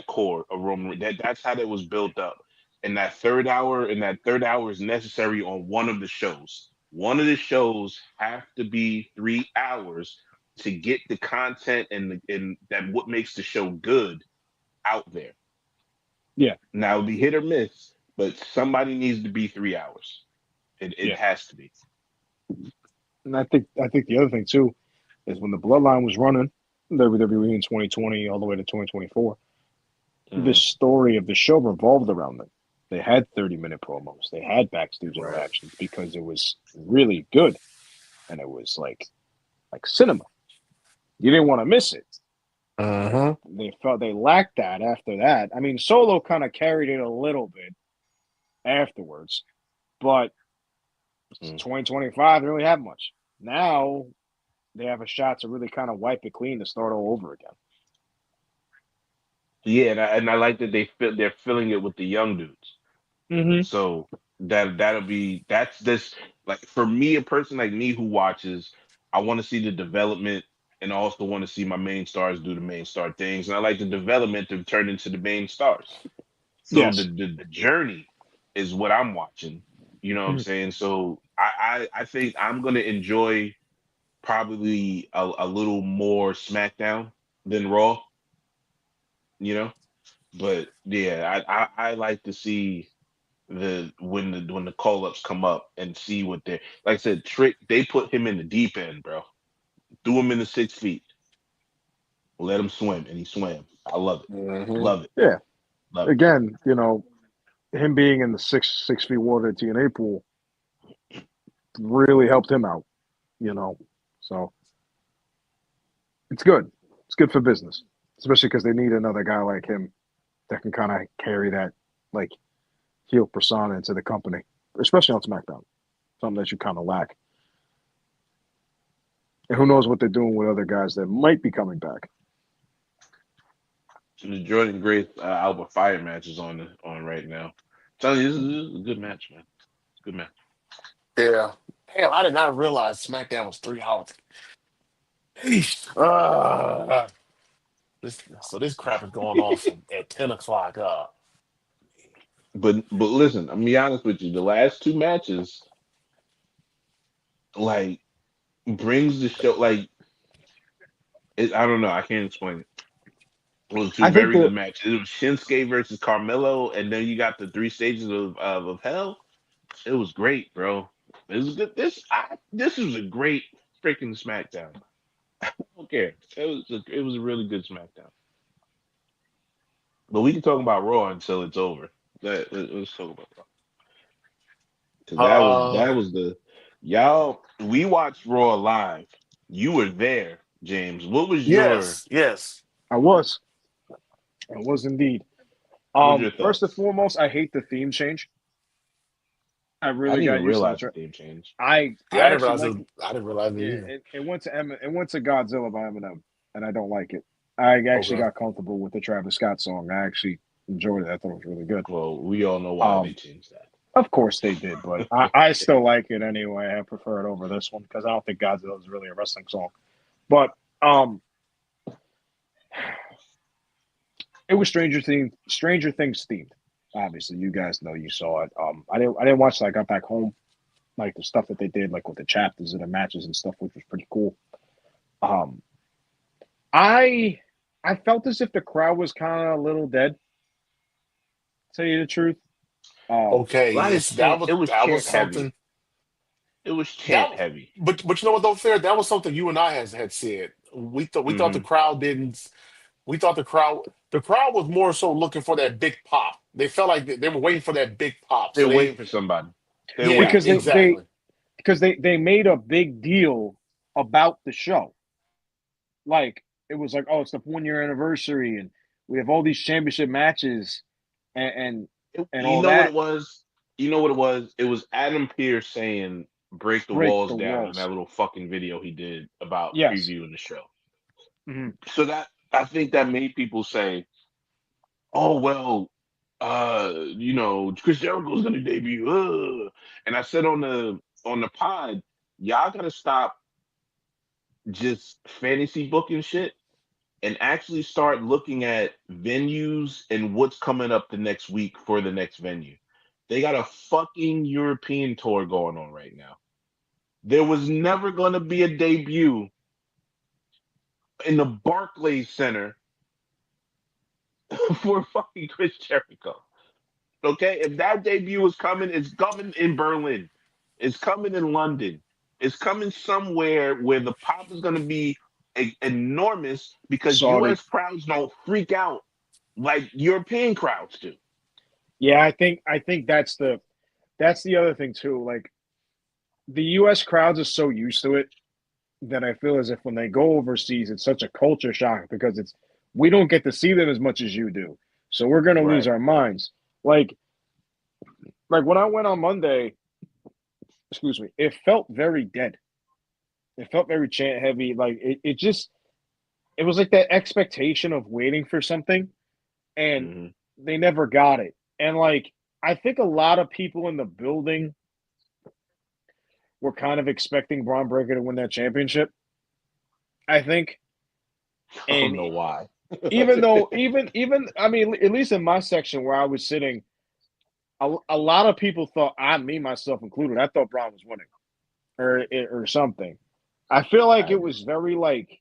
core of Roman. That's how that was built up. And that third hour is necessary on one of the shows. One of the shows have to be 3 hours to get the content and that what makes the show good out there. Yeah. Now it'll be hit or miss, but somebody needs to be 3 hours. It Yeah. has to be. And I think the other thing too is when the Bloodline was running WWE in 2020 all the way to 2024, the story of the show revolved around them. They had 30-minute promos. They had backstage Right. interactions because it was really good, and it was like cinema. You didn't want to miss it. They felt they lacked that after that. I mean, Solo kind of carried it a little bit afterwards, but 2025 they don't really have much. Now they have a shot to really kind of wipe it clean to start all over again. Yeah, and I like that they're filling it with the young dudes. So that's this, like, for me, a person like me who watches, I want to see the development and I also want to see my main stars do the main star things, and I like the development to turn into the main stars. So Yes. the journey is what I'm watching. You know what I'm saying? So I think I'm gonna enjoy probably a little more SmackDown than Raw. you know. But yeah, I like to see when the call ups come up and see what they're like I said, Trick, they put him in the deep end, bro. Threw him in the 6 feet, let him swim, and he swam. I love it. Hmm. Love it. Yeah. Love it. Again, him being in the 6 feet water TNA pool really helped him out. So it's good. It's good for business, especially because they need another guy like him that can kind of carry that like heel persona into the company, especially on SmackDown. Something that you kind of lack. And who knows what they're doing with other guys that might be coming back. The Jordan Grace Albert Fire match is on right now. I'm telling you, this is a good match, man. It's a good match. Yeah. Damn, I did not realize SmackDown was 3 hours. Eesh. So this crap is going on at 10 o'clock. But listen, I'm gonna be honest with you. The last two matches, like, brings the show like I don't know. I can't explain it. It was two I think very that good matches. It was Shinsuke versus Carmelo, and then you got the 3 stages of hell. It was great, bro. It was good. This was a great freaking SmackDown. I don't care. It was a really good SmackDown. But we can talk about Raw until it's over. Let's talk about Raw because Uh, that was the y'all. We watched Raw live. You were there, James. yes, yes. I was indeed. What was your First and thoughts? foremost, I hate the theme change. I I really didn't got even used to the realize the track. theme change. I Yeah, I actually like. I didn't realize it Yeah, either. it went to it went to Godzilla by Eminem, and I don't like it. I actually Okay. got comfortable with the Travis Scott song. I actually enjoyed it. I thought it was really good. Well, we all know why they Um, changed of course they did, but I still like it anyway. I prefer it over this one because I don't think Godzilla is really a wrestling song. But um, it was Stranger Things themed. Obviously, you guys know you saw it. I didn't watch till I got back home, like the stuff that they did, like with the chapters and the matches and stuff, which was pretty cool. Um, I I felt as if the crowd was kind of a little dead. To tell you the truth. Um, Okay. A lot of Yes, chant. It was that was chant heavy. something It was that. chant heavy. But you know what though, Fair? That was something you and I had said. We thought the Hmm. crowd didn't. We thought the crowd was more so looking for that big pop. They felt like they were waiting for that big pop. They're So waiting for somebody. They're yeah, waiting because for they somebody. they exactly. because they made a big deal about the show. Like it was like, oh, it's the 1 year anniversary, and we have all these championship matches, and and, and You all know what that. it was? You know what it was? It was Adam Pearce saying "break the Break walls the down" in walls. that little fucking video he did about Yes. previewing the show. Hmm. So that I think that made people say, "Oh well, Chris Jericho's gonna debut." And I said on the pod, y'all gotta stop just fantasy booking shit and actually start looking at venues and what's coming up the next week for the next venue. They got a fucking European tour going on right now. There was never going to be a debut in the Barclays Center for fucking Chris Jericho. Okay? If that debut is coming, it's coming in Berlin. It's coming in London. It's coming somewhere where the pop is going to be enormous because Saudi. US crowds don't freak out like European crowds do. Yeah, I think that's the other thing too. Like the U.S. crowds are so used to it that I feel as if when they go overseas, it's such a culture shock because we don't get to see them as much as you do. So we're gonna lose Right. our minds. Like like when I went on Monday, excuse me, it felt very dead. It felt very chant heavy. Like it was like that expectation of waiting for something and Hmm. they never got it. And like I think a lot of people in the building were kind of expecting Braun Breaker to win that championship. I think, I don't and know why. even though even I mean at least in my section where I was sitting, a lot of people thought me myself included. I thought Braun was winning or something. I feel like I it was very like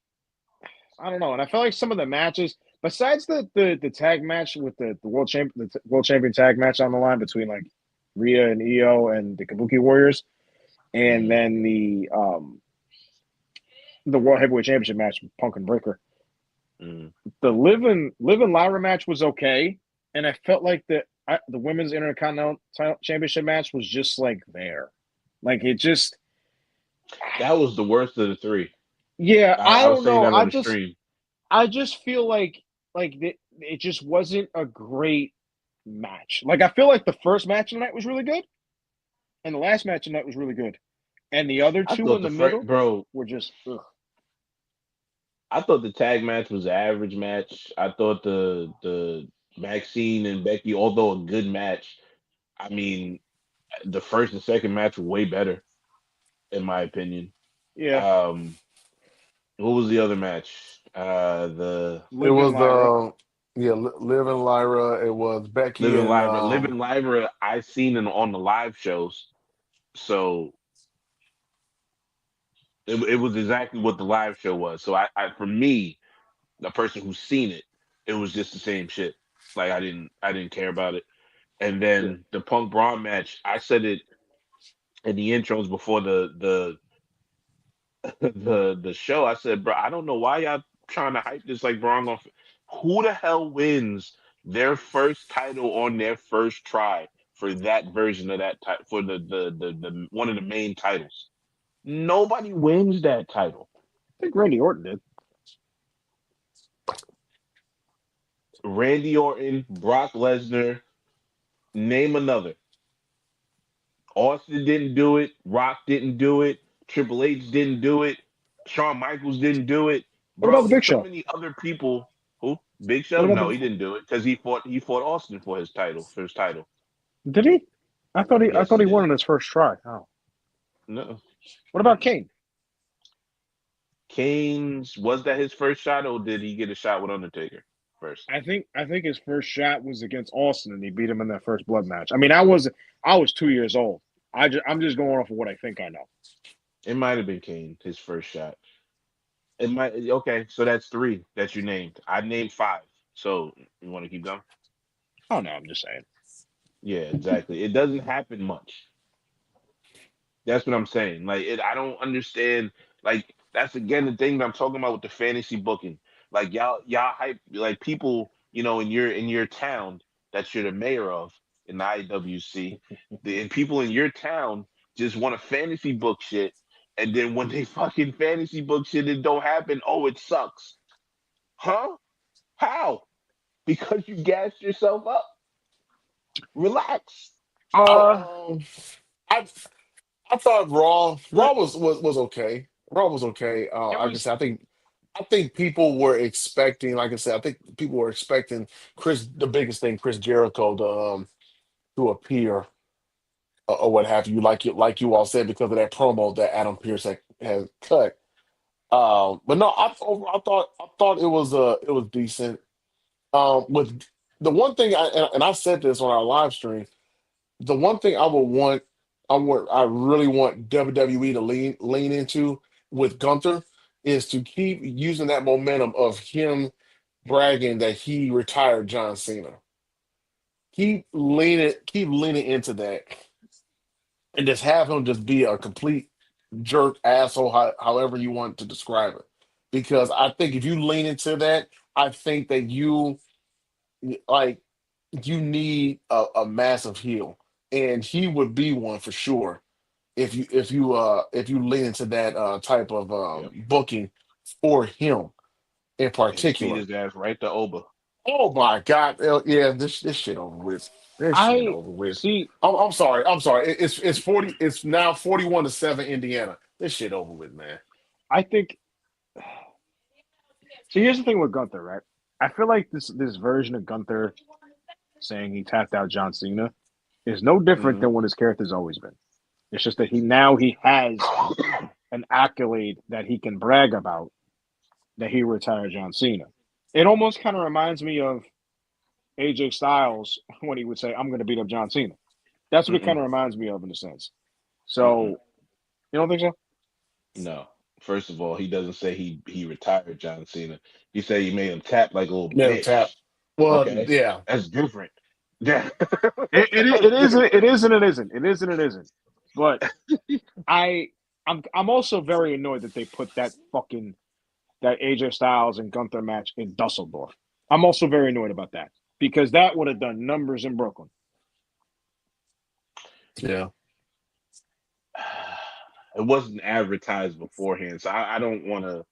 I don't know, and I felt like some of the matches besides the tag match with the world champion tag match on the line between like Rhea and Io and the Kabuki Warriors, and then the World Heavyweight Championship match with Punk and Breakker. The Liv and Lyra match was okay, and I felt like the Women's Intercontinental Championship match was just like there. Like it just That was the worst of the three. Yeah, I I was don't saying know. that on the stream. I just feel like it just wasn't a great match. Like I feel like the first match of the night was really good, and the last match of the night was really good, and the other I two thought in the middle, bro, were just ugh. I thought the tag match was an average match. I thought the Maxine and Becky, although a good match, I mean, the first and second match were way better, in my opinion. Yeah, What was the other match? It Liv and was Lyra. Liv and Lyra. It was Liv Becky and and Lyra. Liv and Lyra, I seen it on the live shows, so it was exactly what the live show was. So I for me, the person who's seen it, it was just the same shit. Like I didn't care about it. And Yeah. then the Punk Braun match, I said it in the intros before the show. I said, bro, I don't know why y'all trying to hype this like Braun off. Who the hell wins their first title on their first try for that version of that title for the one of the main titles? Nobody wins that title. I think Randy Orton did. Randy Orton, Brock Lesnar, name another. Austin didn't do it. Rock didn't do it. Triple H didn't do it. Shawn Michaels didn't do it. What about Bro, the it's Big so Show? many other people. Who? Big What Show? about No, he didn't do it because he fought Austin for his title. Did he? I Yes, thought he he won did. on his first try. Oh, No. what about Kane? Kane's was that his first shot or did he get a shot with Undertaker first? I think his first shot was against Austin, and he beat him in that first blood match. I mean, I was 2 years old. I'm just going off of what I think I know. It might have been Kane, his first shot. It might okay, so that's three that you named. I named five. So you want to keep going? Oh no, I'm just saying. Yeah, exactly. It doesn't happen much. That's what I'm saying. Like I don't understand. Like that's again the thing that I'm talking about with the fantasy booking. Like y'all hype like people, in your town that you're the mayor of in the IWC, and people in your town just want to fantasy book shit, and then when they fucking fantasy book shit, it don't happen. Oh, it sucks, huh? How? Because you gassed yourself up. Relax. Uh, I I thought Raw was okay. Raw was okay. it Like I was. said, I think people were expecting. Like I said, I think people were expecting the biggest thing, Chris Jericho to appear or what have you, like you all said, because of that promo that Adam Pearce had cut. But no, I thought it was decent. With the one thing, and I said this on our live stream, the one thing I really want WWE to lean into with Gunther is to keep using that momentum of him bragging that he retired John Cena. Keep leaning into that, and just have him just be a complete jerk asshole, however you want to describe it. Because I think if you lean into that, I think that like you need a massive heel, and he would be one for sure if you lean into that type of Yep. booking for him in And speed particular. his ass right to Oba. Oh my God! Yeah, this shit over with. This shit I over with. see. I'm sorry. I'm sorry. It's 40. It's now 41-7 Indiana. This shit over with, man. I think. So here's the thing with Gunther, right? I feel like this version of Gunther saying he tapped out John Cena is no different Mhm. than what his character's always been. It's just that he has an accolade that he can brag about that he retired John Cena. It almost kind of reminds me of AJ Styles when he would say, "I'm going to beat up John Cena." That's what it kind Mm-mm. of reminds me of in a sense. Mm-mm. So you don't think so? No. First of all, he doesn't say he retired John Cena. He said he made him tap like a little Middle tap. bitch. Well, Okay, yeah. that's different. Yeah, It that's is and different. it is and it isn't. It is and it isn't. But I'm also very annoyed that they put that AJ Styles and Gunther match in Dusseldorf. I'm also very annoyed about that because that would have done numbers in Brooklyn. Yeah. It wasn't advertised beforehand, so I don't want to.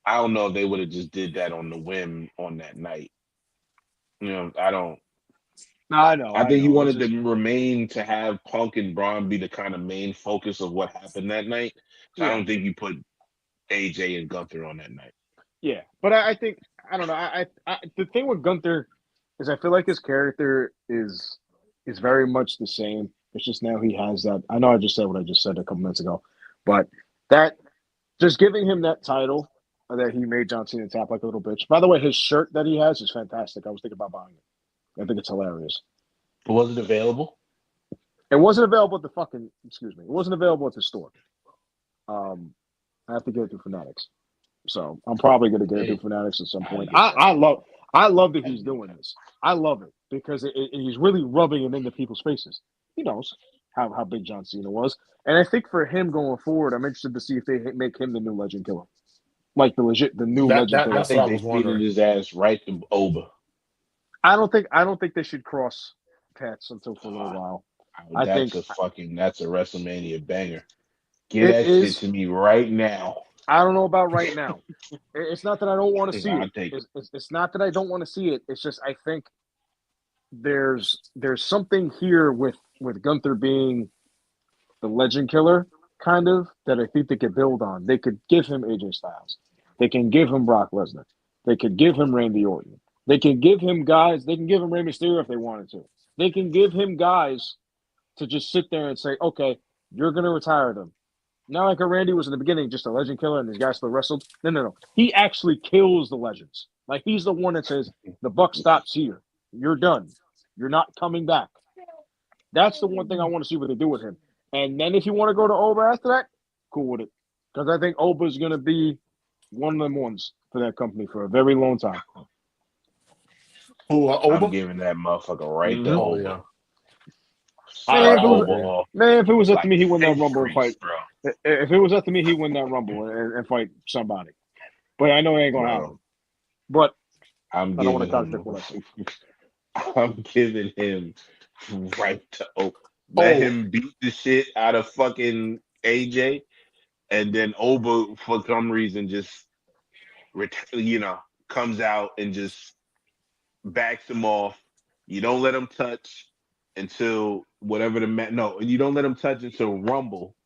I don't know if they would have just did that on the whim on that night. I don't. I know, I I think he know. It's wanted just to remain to have Punk and Braun be the kind of main focus of what happened that night. So I yeah, don't think you put AJ and Gunther on that night. yeah. But I think I don't know. The thing with Gunther is I feel like his character is very much the same. It's just now he has that. I know I just said what I just said a couple minutes ago, but that just giving him that title that he made John Cena tap like a little bitch. By the way, his shirt that he has is fantastic. I was thinking about buying it. I think it's hilarious. But was it available? It wasn't available at the fucking excuse me. It wasn't available at the store. I have to get it through Fanatics. So I'm probably gonna get it through Hey, Fanatics at some I had to point. get that. I love that I had he's to get doing that. this. I love it because he's really rubbing it into people's faces. He knows how big John Cena was, and I think for him going forward, I'm interested to see if they make him the new Legend Killer, like the new Legend I Killer. That's what think I they was feeding wondering. his ass right to Oba. I don't think they should cross paths until for a little Ah, while. I think that's a WrestleMania banger. Give it that shit is. to me right now. I don't know about right now. It's not that I don't want to see I'll it. take it. It's not that I don't want to see it. It's just I think there's something here with Gunther being the legend killer, kind of, that I think they could build on. They could give him AJ Styles. They can give him Brock Lesnar. They could give him Randy Orton. They can give him guys. They can give him Rey Mysterio if they wanted to. They can give him guys to just sit there and say, okay, you're going to retire them. Not like a Randy was in the beginning, just a legend killer, and these guys still wrestled. No. He actually kills the legends. Like he's the one that says the buck stops here. You're done. You're not coming back. That's the one thing I want to see what they do with him. And then if you want to go to Oba after that, cool with it. Because I think Oba is going to be one of them ones for that company for a very long time. Who, I'm Oba? giving that motherfucker right to Mm-hmm. Oh, Oba. yeah. Start I Oba agree. off If it was up to like me, he win that face Rumble and fight. crease, bro. If it was up to me, he win that Rumble and fight somebody. But I know it ain't going to Bro, happen. But I'm I don't want giving to contradict him. what I said. I'm giving him right to Oba. Let Oh, him beat the shit out of fucking AJ, and then Oba for some reason just comes out and just backs him off. You don't let him touch until whatever no, you don't let him touch until Rumble,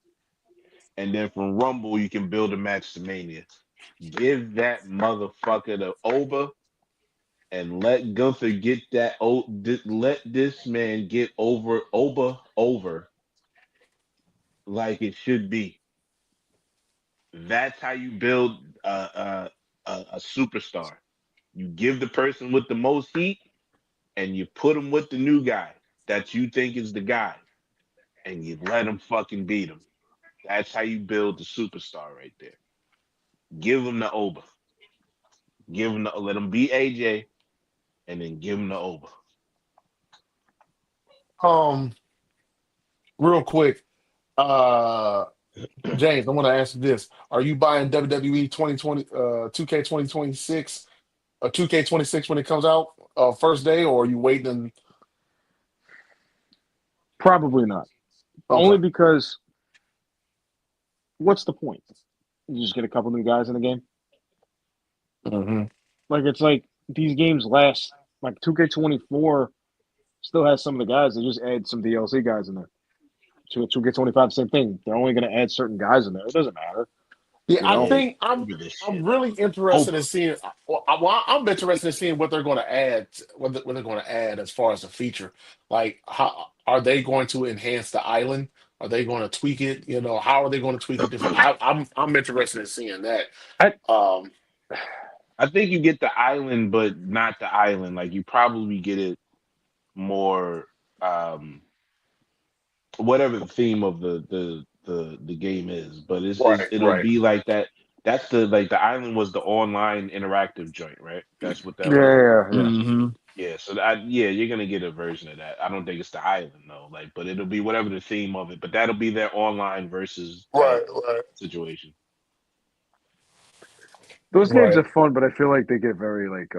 and then from Rumble you can build a match to Mania. Give that motherfucker to Oba and let Gunther get that. Let this man get over Oba over like it should be. That's how you build a superstar. You give the person with the most heat, and you put him with the new guy that you think is the guy, and you let him fucking beat him. That's how you build the superstar right there. Give him the Oba. Let him beat AJ, and then give him the Oba. um, real quick. Uh, James, I want to ask you this. Are you buying WWE 2020, 2K 2026, 2K26 when it comes out first day, or are you waiting? Probably not. Okay. Only because what's the point? You just get a couple new guys in the game. Hmm. Like it's like these games last like 2K24 still has some of the guys. They just add some DLC guys in there. 2K25, same thing. They're only going to add certain guys in there. It doesn't matter, Yeah, you I know. Hey, think I'm over this I'm shit. really interested Oba. in seeing. I'm interested in seeing what they're going to add. What they're going to add as far as a feature. Like, how are they going to enhance the island? Are they going to tweak it? How are they going to tweak it different? I'm interested in seeing that. I Um, I think you get the island, but not the island. Like you probably get it more um whatever the theme of the game is, but right, it'll right. be like that That's the island was the online interactive joint, right? That's what that was. Yeah. Mm-hmm. Yeah, so you're gonna get a version of that. I don't think it's the island though, but it'll be whatever the theme of it. But that'll be their online versus type Right, right, situation. Those games right. are fun, but I feel like they get very like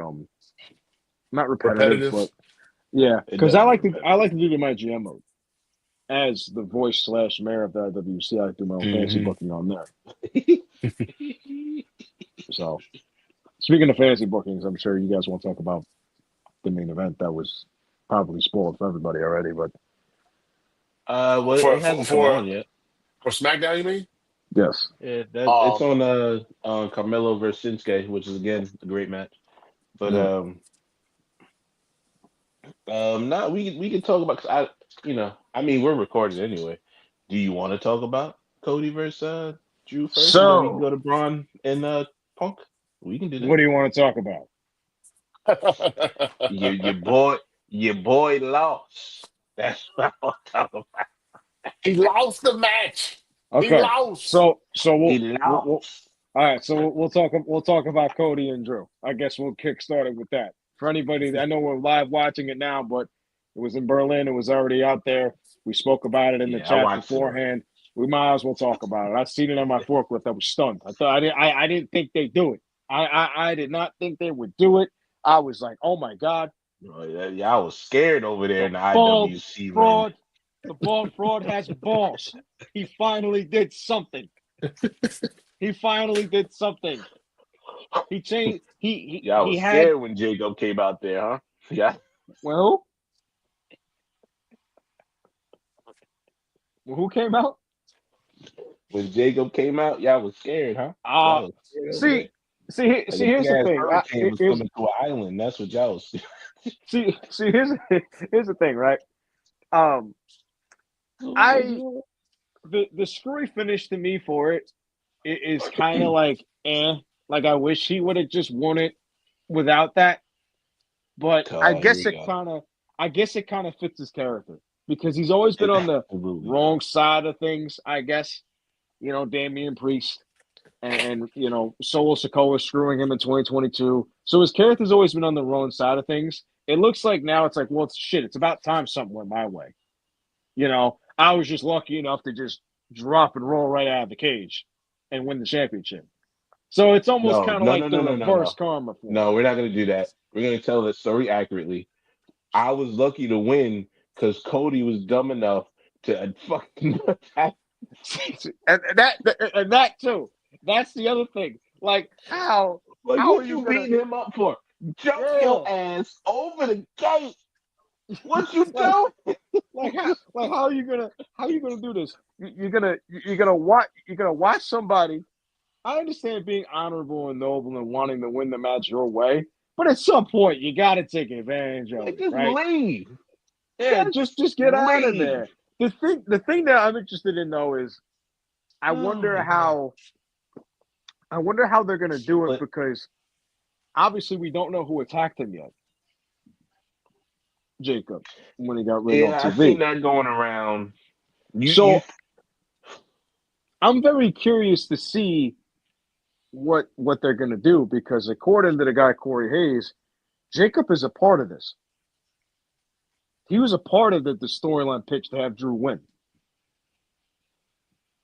not repetitive, but Repetitive. yeah. It Because does get I repetitive. like to do my GM mode as the voice slash mayor of the IWC. I do my own fantasy Hmm. booking on there. So speaking of fantasy bookings, I'm sure you guys want to talk about the main event that was probably spoiled for everybody already. But Well, For it for hasn't come for on yet. for SmackDown, you mean? yes, Yeah, that it's Um, on Carmelo versus Shinsuke, which is again a great match. But mm. no, we can talk about 'cause I mean we're recorded anyway. Do you want to talk about Cody versus Drew first, and then we can So go to Braun and Punk? We can do what that. do you want to talk about? Your boy lost. That's what I'm talking about. he lost the match. He Okay, lost. so He we'll lost. all right. So we'll talk about Cody and Drew. I guess we'll kickstart it with that. For anybody, I know we're live watching it now, but it was in Berlin. It was already out there. We spoke about it in the Yeah, I chat watched it already. beforehand. We might as well talk about it. I seen it on my forklift. I was stunned. I thought I didn't think they'd do it. I did not think they would do it. I was like, oh my god, Oh, yeah, I was scared over there the in the bald IWC land. fraud, the bald fraud has balls. He finally did something. He finally did something. He changed. Yeah, I He was had scared when Jacob came out there, huh? Yeah, well, who came out? when Jacob came out, y'all was scared, huh? Uh Y'all was scared over there. see, see, Like see. a big Here's the ass thing. hurricane was Here's coming to an island. That's what y'all was. see. Here's the thing, right? Um, Oh my I god. the screwy finish to me for it is kind of like like I wish he would have just won it without that. But God, here we go. I guess it kind of fits his character because he's always been It on the absolutely wrong does. side of things. I guess Damian Priest and Solo Sikoa screwing him in 2022. So his character's always been on the wrong side of things. It looks like now it's like, well, it's shit. It's about time something went my way. I was just lucky enough to just drop and roll right out of the cage and win the championship. So it's almost No, kind of no, like no, the no, no, no, reverse no. karma for him. No, we're not gonna do that. We're gonna tell the story accurately. I was lucky to win because Cody was dumb enough to fucking attack. And that too. That's the other thing. Like Like, how are what you you gonna beating him up for? Jump your yeah ass over the gate. What you like doing? how are you gonna do this? You're gonna watch somebody. I understand being honorable and noble and wanting to win the match your way, but at some point you got to take advantage of Like, it, just right? leave. Yeah, Just just get out of leave. there. The thing that I'm interested in though is I wonder Oh, how I wonder how they're gonna do it but because obviously we don't know who attacked him yet, Jacob, when he got ring on yeah, I seen TV. that going around. You So I'm very curious to see what they're gonna do because according to the guy Corey Hayes, Jacob is a part of this. He was a part of the storyline pitch to have Drew win.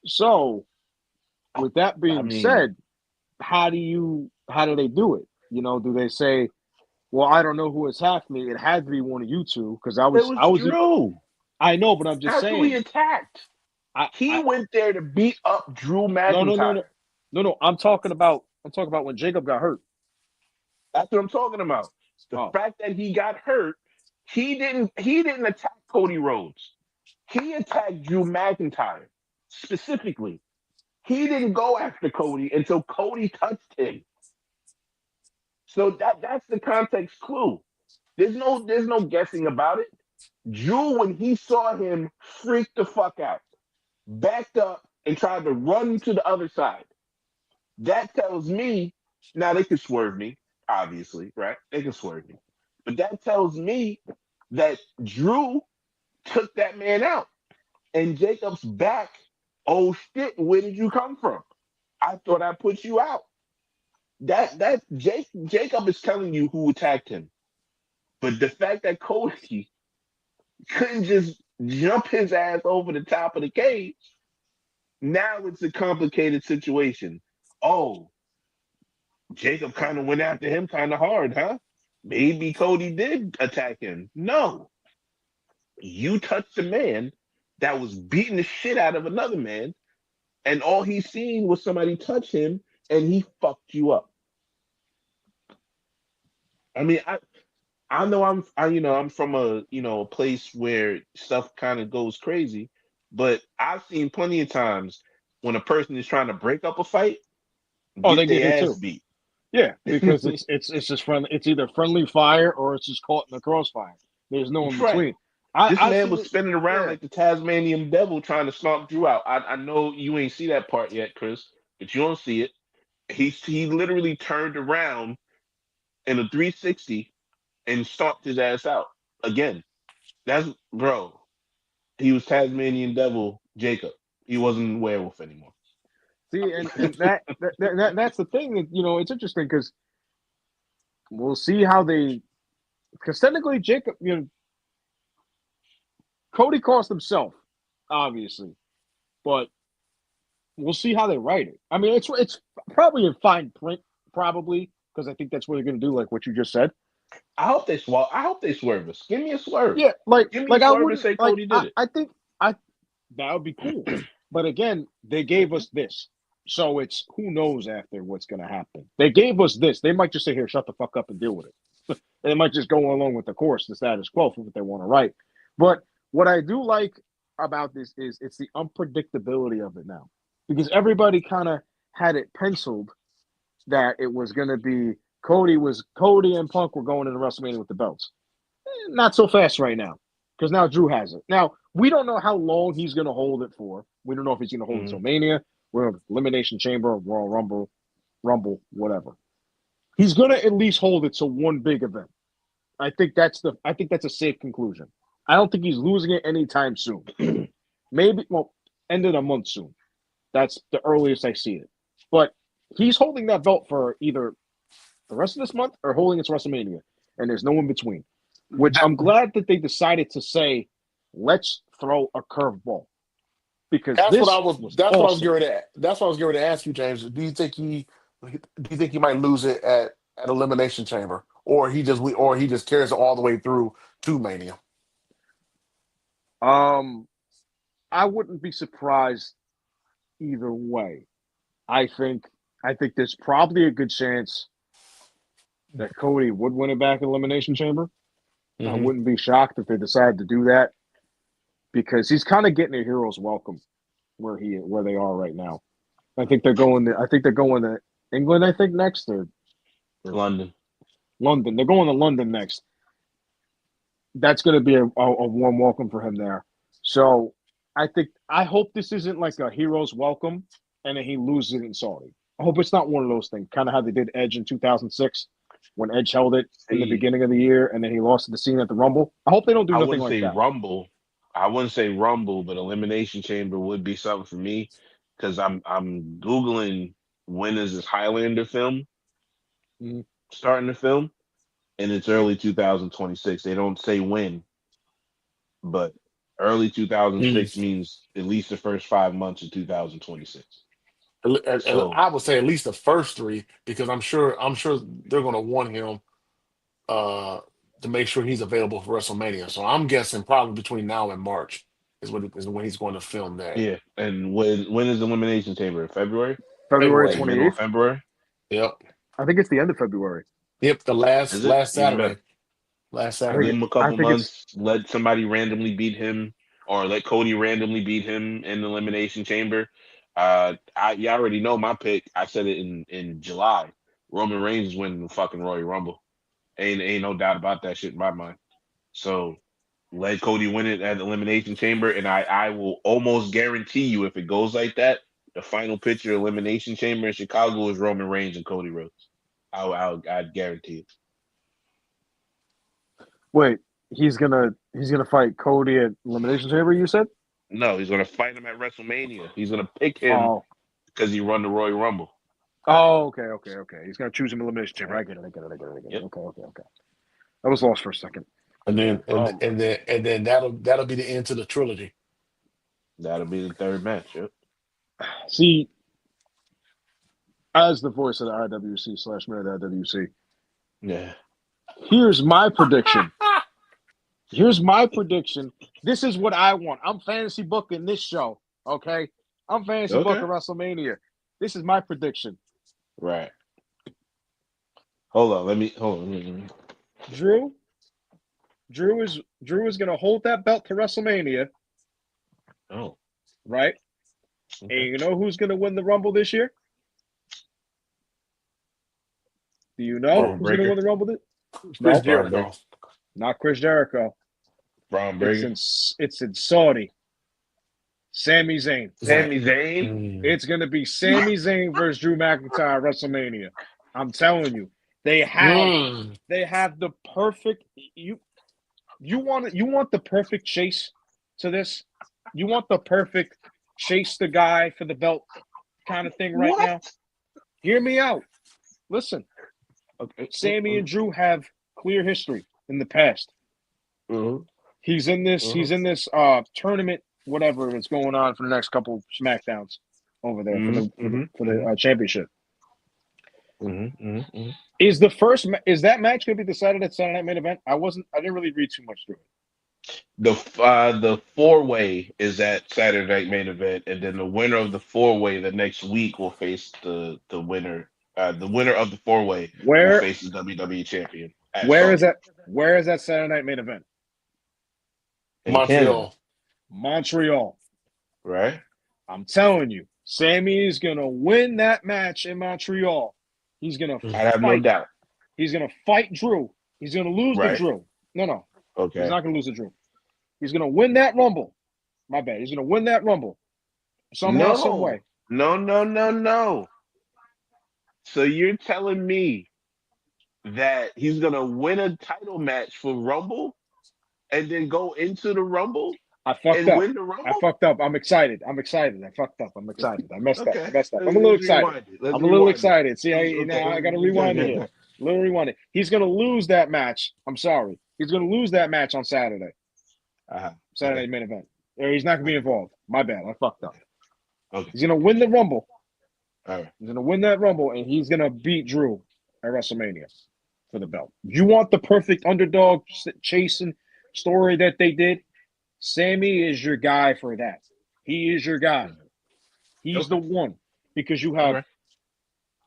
So, with that I being mean, said, how do they do it? Do they say, "Well, I don't know who attacked me. It had to be one of you two," because it was Drew. I know, but I'm just That's who he saying. attacked. He I went there to beat up Drew no McIntyre. no. I'm talking about when Jacob got hurt. That's what I'm talking about. The Oh, fact that he got hurt, he didn't attack Cody Rhodes. He attacked Drew McIntyre specifically. He didn't go after Cody until Cody touched him. So that's the context clue. There's no guessing about it. Drew, when he saw him, freaked the fuck out, backed up, and tried to run to the other side. That tells me, now they can swerve me, obviously, right? They can swerve me. But that tells me that Drew took that man out. And Jacob's back, oh shit, where did you come from? I thought I put you out. Jacob is telling you who attacked him. But the fact that Cody couldn't just jump his ass over the top of the cage, now it's a complicated situation. Oh, Jacob kind of went after him kind of hard, huh? Maybe Cody did attack him. No, you touched a man that was beating the shit out of another man, and all he seen was somebody touch him, and he fucked you up. I mean, I know I'm from a place where stuff kind of goes crazy, but I've seen plenty of times when a person is trying to break up a fight, Oh, they get get hit their ass too. beat. Yeah, because it's just friendly. It's either friendly fire or it's just caught in the crossfire. There's no in Right. between. This I've man seen was it. spinning around Yeah. like the Tasmanian devil trying to stomp Drew out. I know you ain't see that part yet, Chris, but you don't see it. He literally turned around in a 360 and stomped his ass out again. That's bro. He was Tasmanian devil Jacob. He wasn't werewolf anymore. See, and that's the thing that it's interesting because we'll see how they. Because technically, Jacob, Cody cost himself, obviously, but we'll see how they write it. I mean, it's probably in fine print, probably because I think that's what they're going to do, like what you just said. I hope they swerve us. Give me a swerve. Yeah, Give me a like I swerve and wouldn't say like Cody did it. I think that would be cool. But again, they gave us this. So it's who knows after what's going to happen. They gave us this. They might just say, here, shut the fuck up and deal with it. They might just go along with the course, the status quo for what they want to write. But what I do like about this is it's the unpredictability of it now. Because everybody kind of had it penciled that it was going to be Cody and Punk were going into WrestleMania with the belts. Not so fast right now because now Drew has it. Now, we don't know how long he's going to hold it for. We don't know if he's going to hold it until Mania, Elimination Chamber, Royal Rumble, whatever. He's going to at least hold it to one big event. I think that's a safe conclusion. I don't think he's losing it anytime soon. Maybe, end of the month soon. That's the earliest I see it. But he's holding that belt for either the rest of this month or holding it to WrestleMania, and there's no in between. Which I'm glad that they decided to say, let's throw a curveball. Because That's what I awesome. was getting to. That's what I was getting to ask you, James. Do you think he might lose it at Elimination Chamber, or he just carries it all the way through to Mania? I wouldn't be surprised either way. I think there's probably a good chance that Cody would win it back in Elimination Chamber. I wouldn't be shocked if they decide to do that because he's kind of getting a hero's welcome where they are right now. I think they're going to England. I think next or London. They're going to London next. That's going to be a warm welcome for him there. So I hope this isn't like a hero's welcome and then he loses it in Saudi. I hope it's not one of those things, kind of how they did Edge in 2006 when Edge held it in the beginning of the year and then he lost to the scene at the Rumble. I hope they don't do nothing like that. I wouldn't say Rumble, but Elimination Chamber would be something for me because I'm Googling when is this Highlander film starting to film, and it's early 2026. They don't say when, but early 2006 means at least the first 5 months of 2026. So I would say at least the first three because I'm sure they're going to want him to make sure he's available for WrestleMania. So I'm guessing probably between now and March is when he's going to film that. yeah, and when is Elimination Chamber? February February. 28th. Middle of February. Yep. I think it's the end of February. Yep. The last Is it? Saturday. Last Saturday. Give him a couple months. Let somebody randomly beat him, or let Cody randomly beat him in the Elimination Chamber. You already know my pick. I said it in July. Roman Reigns is winning the fucking Royal Rumble. Ain't no doubt about that shit in my mind. So let Cody win it at the Elimination Chamber, and I will almost guarantee you if it goes like that, the final picture Elimination Chamber in Chicago is Roman Reigns and Cody Rhodes. I'd guarantee it. Wait, he's gonna fight Cody at Elimination Chamber, you said? No, he's gonna fight him at WrestleMania. He's gonna pick him because he run the Royal Rumble. Oh, okay. He's gonna choose him elimination chamber. I get it. Yep. Okay. I was lost for a second. And then that'll be the end to the trilogy. That'll be the third match. Yep. See, as the voice of the IWC / mayor of the IWC, Yeah. here's my prediction. This is what I want. I'm fantasy booking this show. Okay, I'm fantasy booking WrestleMania. This is my prediction. Right. Hold on. Drew is gonna hold that belt to WrestleMania. Oh. Right. Okay. And you know who's gonna win the Rumble this year? Do you know who's gonna win the Rumble? Chris Jericho. Not Chris Jericho. Braun Breaker. It's in Saudi. Sami Zayn. It's gonna be Sami Zayn versus Drew McIntyre at WrestleMania. I'm telling you, they have the perfect. You want the perfect chase to this. You want the perfect chase the guy for the belt kind of thing right now. Hear me out. Listen, Sami and Drew have clear history in the past. Mm-hmm. He's in this tournament, whatever that's going on for the next couple SmackDowns over there for the championship. Is that match going to be decided at Saturday Night Main Event? I didn't really read too much through it. The 4-way is at Saturday Night Main Event, and then the winner of the 4-way the next week will face the winner. The winner of the 4-way will face the WWE champion. Where is that Saturday Night Main Event? In Canada. Montreal. Right. I'm telling you, Sami is gonna win that match in Montreal. He's gonna. I have no doubt. He's gonna fight Drew. He's gonna lose to Drew. No. Okay. He's not gonna lose to Drew. He's gonna win that Rumble. My bad. He's gonna win that Rumble. Somehow, some way. No. So you're telling me that he's gonna win a title match for Rumble and then go into the Rumble? I fucked up. Win the Rumble? I fucked up. I'm excited. I fucked up. I'm excited. I messed up. I'm a little excited. I'm a little excited. See, now I got to rewind it here. Little rewind it. He's going to lose that match. I'm sorry. He's going to lose that match on Saturday. Saturday Main Event. Or he's not going to be involved. My bad. I fucked up. Okay. He's going to win the Rumble. All right. He's going to win that Rumble, and he's going to beat Drew at WrestleMania for the belt. You want the perfect underdog chasing story that they did? Sami is your guy for that. He is your guy. He's the one, because you have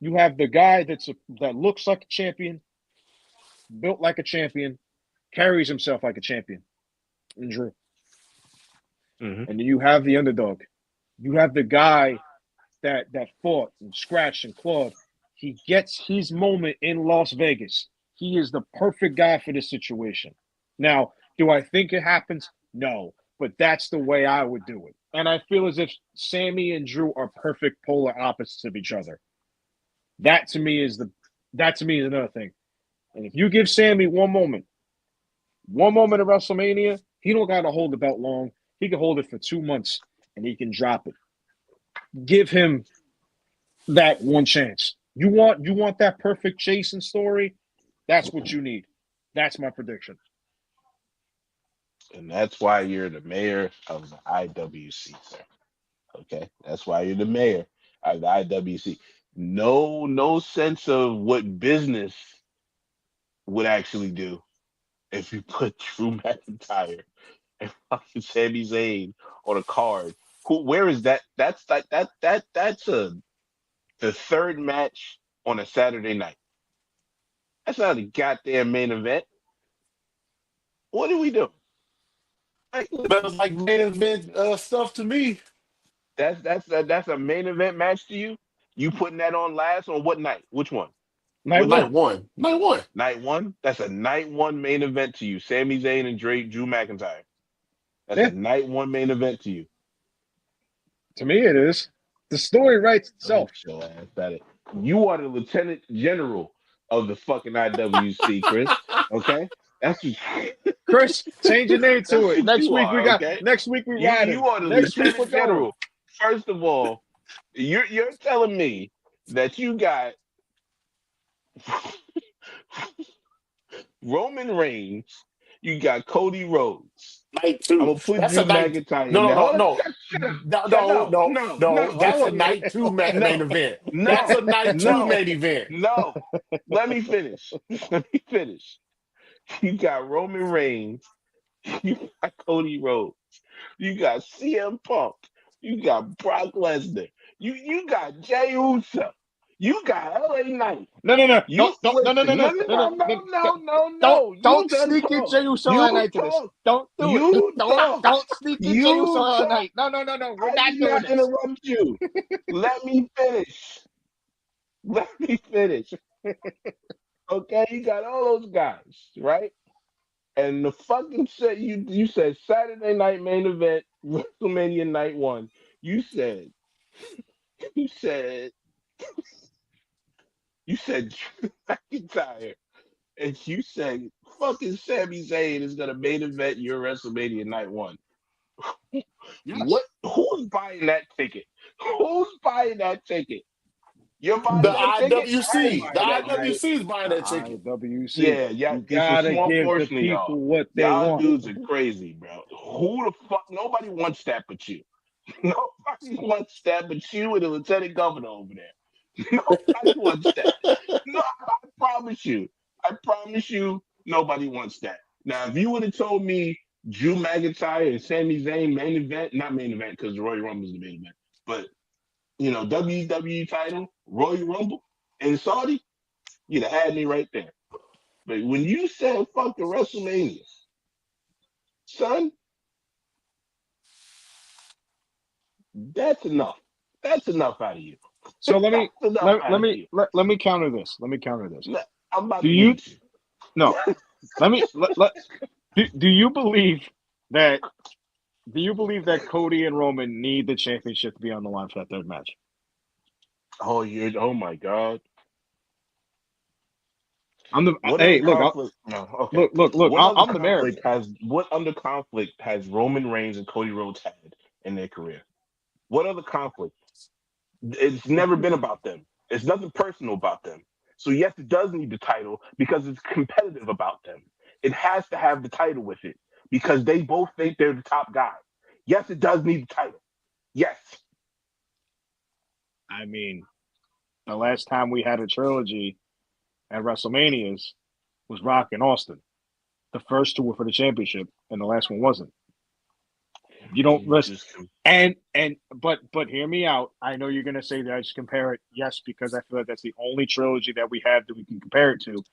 the guy that looks like a champion, built like a champion, carries himself like a champion, in Drew. And then you have the underdog. You have the guy that fought and scratched and clawed. He gets his moment in Las Vegas. He is the perfect guy for this situation. Now, do I think it happens? No, but that's the way I would do it. And I feel as if Sami and Drew are perfect polar opposites of each other. That to me is another thing. And if you give Sami one moment at WrestleMania, he don't got to hold the belt long. He can hold it for 2 months and he can drop it. Give him that one chance. You want that perfect chasing story? That's what you need. That's my prediction. And that's why you're the mayor of the IWC, sir. Okay? That's why you're the mayor of the IWC. No sense of what business would actually do if you put Drew McIntyre and fucking Sami Zayn on a card. Where is that? That's like that's the third match on a Saturday night. That's not a goddamn main event. What are we doing? That's like main event stuff to me. That's a main event match to you? You putting that on last on what night? Which one? Night one. Night one? That's a night one main event to you. Sami Zayn and Drew McIntyre. That's a night one main event to you. To me, it is. The story writes itself. You are the lieutenant general of the fucking IWC, Chris. Okay? That's what Chris, change your name to it. Next week we ride it. You are the lieutenant general. First of all, You're telling me that you got Roman Reigns, you got Cody Rhodes. Night I'm two. gonna put That's a Drew night. McIntyre No, in no, there. no, Hold on, no, shut up, no, shut no, no, no, no, no. no. That's Hold a on, night two main no, event. That's no, a night two no, main event. no. Let me finish. Let me finish. You got Roman Reigns, you got Cody Rhodes, you got CM Punk, you got Brock Lesnar, you got Jey Uso, you got LA Knight. No, no, no. You Don't, listen, no, no, no, no, no, no, no, no. no, no, Don't no. You don't done sneak in talk. Jey Uso You all night to this. talk. Don't do it. You talk. Don't sneak in Jey Uso You all talk. night. No, no, no, no. We're I not did doing not this. interrupt you. Let me finish. Let me finish. Okay, you got all those guys, right? And the fucking said you said Saturday night main event, WrestleMania night one. You said you said you said Drew McIntyre, and you said fucking Sami Zayn is gonna main event your WrestleMania night one. Yes. What? Who's buying that ticket? Who's buying that ticket? You're The buying that ticket. I ain't IWC. The buying that ticket. IWC is buying The that ticket. IWC. Yeah, yeah. You It's a gotta small give the portion of y'all. people what they Y'all want. dudes are crazy, bro. Who the fuck? Nobody wants that but you. Nobody wants that but you and the lieutenant governor over there. Nobody wants that. No, I promise you. I promise you, nobody wants that. Now, if you would have told me Drew McIntyre and Sami Zayn main event, not main event because Royal Rumble is the main event, but WWE title, Royal Rumble in Saudi, you'd have had me right there. But when you said fuck the WrestleMania, son, that's enough. That's enough out of you. So let me That's enough out of you. let me counter this. Let me counter this. No, I'm about Do to you mute you. no? Let me let do you believe that Cody and Roman need the championship to be on the line for that third match? Oh my God. What other Hey, look, conflict? No, okay. look. I'm the mayor. What other conflict has Roman Reigns and Cody Rhodes had in their career? What other conflict? It's never been about them. It's nothing personal about them. So yes, it does need the title because it's competitive about them. It has to have the title with it because they both think they're the top guy. Yes, it does need the title. Yes. I mean, the last time we had a trilogy at WrestleManias was Rock and Austin. The first two were for the championship, and the last one wasn't. You don't You listen. just But hear me out. I know you're gonna say that I should compare it. Yes, because I feel like that's the only trilogy that we have that we can compare it to.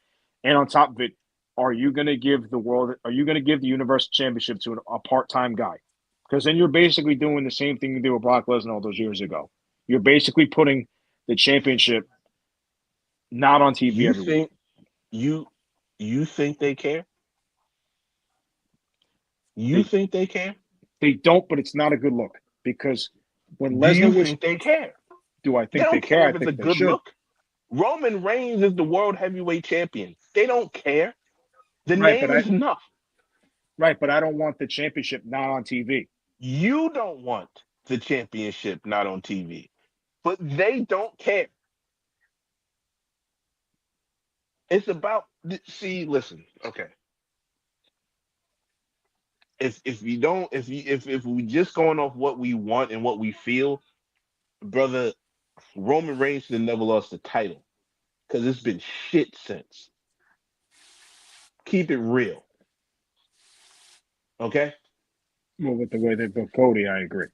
And on top of it, are you gonna give the world? Are you gonna give the Universal Championship to a part-time guy? Because then you're basically doing the same thing you did with Brock Lesnar all those years ago. You're basically putting the championship not on TV you every week. think you you think they care? You They think they care? they don't, but it's not a good look because when Do you Lesnar was, think they care? do I They think they don't care? care I if it's a think they good should. look. Roman Reigns is the world heavyweight champion. They don't care. The Right, but name is enough. I don't want the championship not on TV. You don't want the championship not on TV, but they don't care. It's about see, listen, okay. If you don't if we just going off what we want and what we feel, brother, Roman Reigns should have never lost the title because it's been shit since. Keep it real, okay? Well, with the way they built Cody, I agree.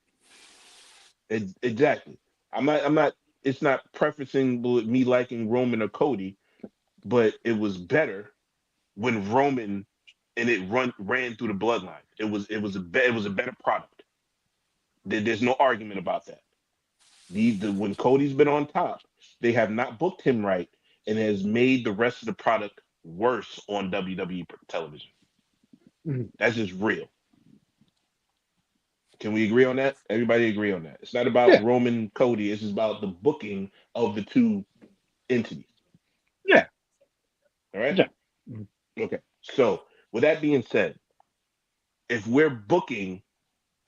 Exactly. I'm not. It's not preferencing me liking Roman or Cody, but it was better when Roman and it ran through the bloodline. It was a better product. There's no argument about that. When Cody's been on top, they have not booked him right and has made the rest of the product worse on WWE television. Mhm. That's just real. Can we agree on that? Everybody agree on that. It's not about Yeah, Roman Cody. It's just about the booking of the two entities. yeah, All right. yeah. Mhm. Okay. So with that being said, if we're booking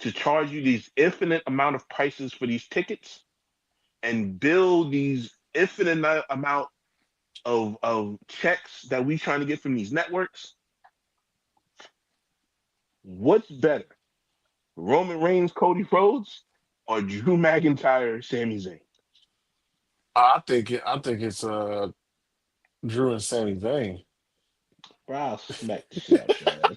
to charge you these infinite amount of prices for these tickets, and build these infinite amount of checks that we trying to get from these networks, what's better, Roman Reigns, Cody Rhodes, or Drew McIntyre, Sami Zayn? I think it's Drew and Sami Zayn. Bro, I'll smack the shit out your ass.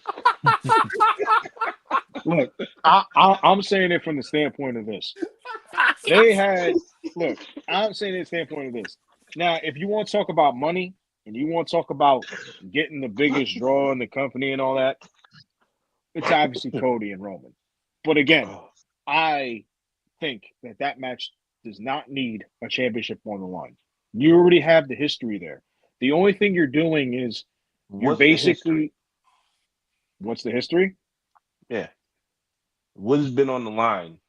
Look, I'm saying it from the standpoint of this. They had look. I'm saying it from the standpoint of this. Now, if you want to talk about money and you want to talk about getting the biggest draw in the company and all that, it's obviously Cody and Roman. But again, Oh, I think that match does not need a championship on the line. You already have the history there. The only thing you're doing is you're what's the history? basically what's the history? Yeah. What has been on the line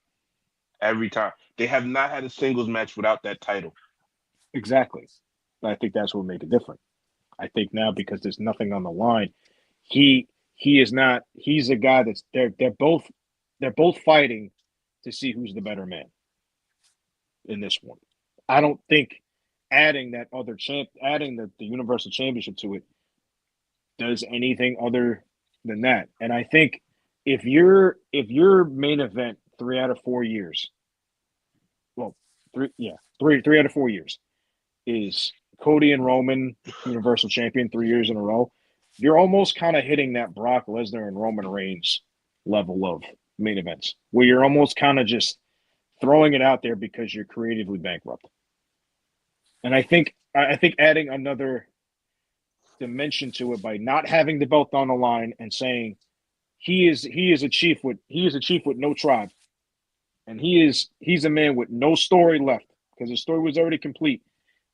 every time? They have not had a singles match without that title. Exactly. I think that's what would make it different. I think now because there's nothing on the line, he is not. He's a guy that's they're both fighting to see who's the better man in this one. I don't think adding the Universal Championship to it does anything other than that. And I think if your main event 3 out of 4 years, well, three out of 4 years is Cody and Roman Universal Champion 3 years in a row, you're almost kind of hitting that Brock Lesnar and Roman Reigns level of main events, where you're almost kind of just throwing it out there because you're creatively bankrupt. And I think adding another dimension to it by not having the belt on the line and saying he is a chief with no tribe, and he's a man with no story left because the story was already complete.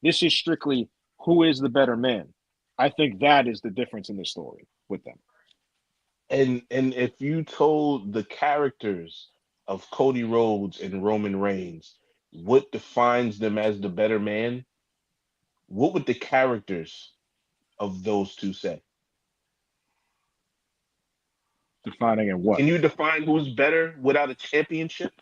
This is strictly who is the better man. I think that is the difference in the story with them. And if you told the characters of Cody Rhodes and Roman Reigns what defines them as the better man, what would the characters of those two say? Defining in what? Can you define who's better without a championship?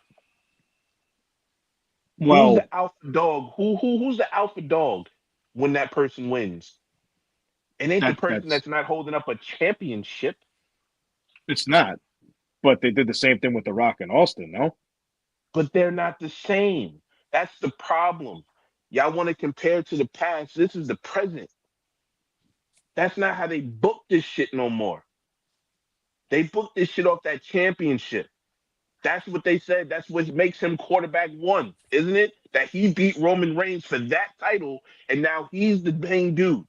Who's Well, the alpha dog? Who's the alpha dog when that person wins? It ain't the person that's that's not holding up a championship, it's not. But they did the same thing with The Rock and Austin, no? but they're not the same. That's the problem. Y'all want to compare to the past. This is the present. That's not how they book this shit no more. They booked this shit off that championship. That's what they said. That's what makes him quarterback one, isn't it? That he beat Roman Reigns for that title, and now he's the main dude.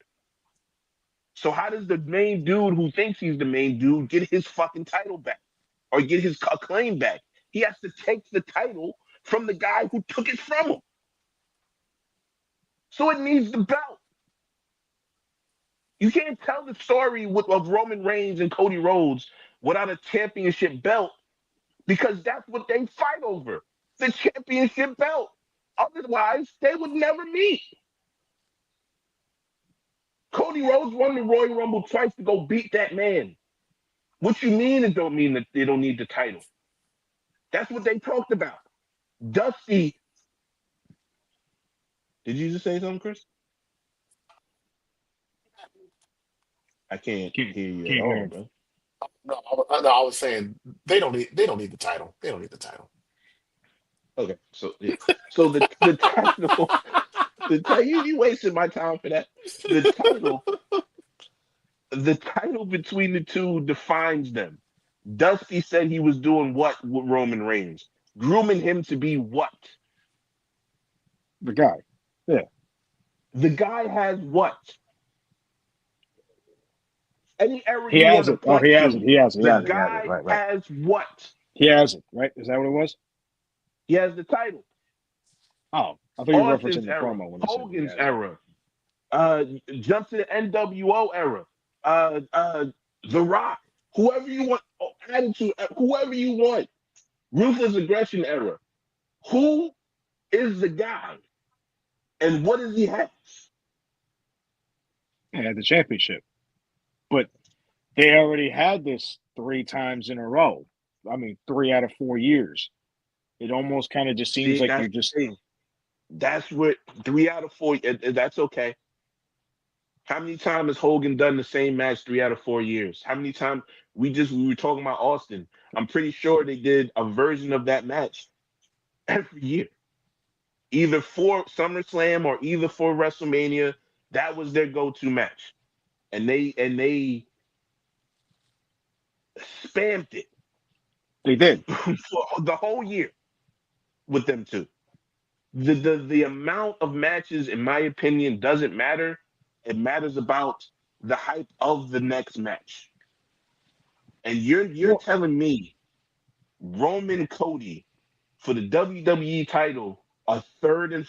So how does the main dude who thinks he's the main dude get his fucking title back or get his claim back? He has to take the title from the guy who took it from him. So it needs the belt. You can't tell the story of Roman Reigns and Cody Rhodes without a championship belt because that's what they fight over, the championship belt. Otherwise, they would never meet. Cody Rhodes won the Royal Rumble twice to go beat that man. What you mean it don't mean that they don't need the title? That's what they talked about. Dusty, did you just say something, Chris? I can't Can't hear you at can't hear all, him. bro. No, I was saying they don't need the title. They don't need the title. Okay, so yeah. So the title, you wasted my time for that. The title, the title between the two defines them. Dusty said he was doing what with Roman Reigns, grooming him to be what? The guy. Yeah. The guy has what? Any error He you has want to it. Oh, point he has it. to, He has it. He the has it. He has it. guy Right, right. has what? He has it, right? Is that what it was? He has the title. Oh, I thought you were Austin's referencing the era, promo when he said he Hogan's has it. era, jump to the NWO era, uh, uh, The Rock, whoever you want, Attitude, whoever you want, Ruthless Aggression era. Who is the guy, and what does he have? He had the championship. But they already had this 3 times in a row. I mean, 3 out of 4 years. It almost kind of just seems See, like that's you're the just thing. That's what 3 out of 4. That's okay. How many times has Hogan done the same match 3 out of 4 years? How many times we were talking about Austin? I'm pretty sure they did a version of that match every year, either for SummerSlam or either for WrestleMania. That was their go-to match, and they spammed it They did. for the whole year with them two. The amount of matches, in my opinion, doesn't matter. It matters about the hype of the next match. And you're Well, telling me Roman Cody for the WWE title, a third and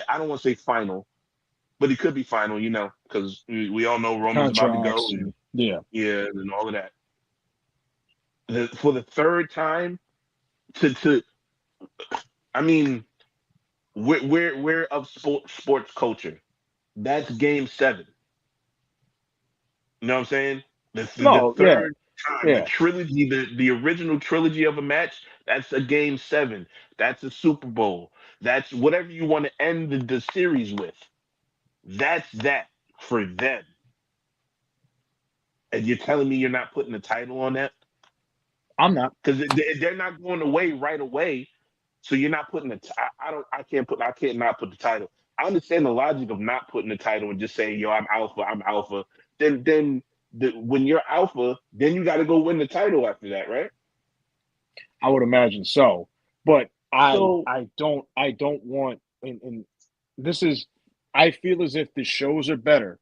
I don't want to say final, but it could be final, because we all know Roman's about to go contracts and and yeah. yeah, and all of that. For the third time to I mean, we're of sports culture. That's game 7. You know what I'm saying? The No, yeah, third time, the yeah. trilogy, the original trilogy of a match, that's a game 7. That's a Super Bowl. That's whatever you want to end the series with. That's that for them. And you're telling me you're not putting a title on that? I'm not. Because they're not going away right away. So you're not putting I can't not put the title. I understand the logic of not putting the title and just saying, yo, I'm alpha, I'm alpha. Then when you're alpha, then you got to go win the title after that, right? I would imagine so, but I So I don't want and this is I feel as if the shows are better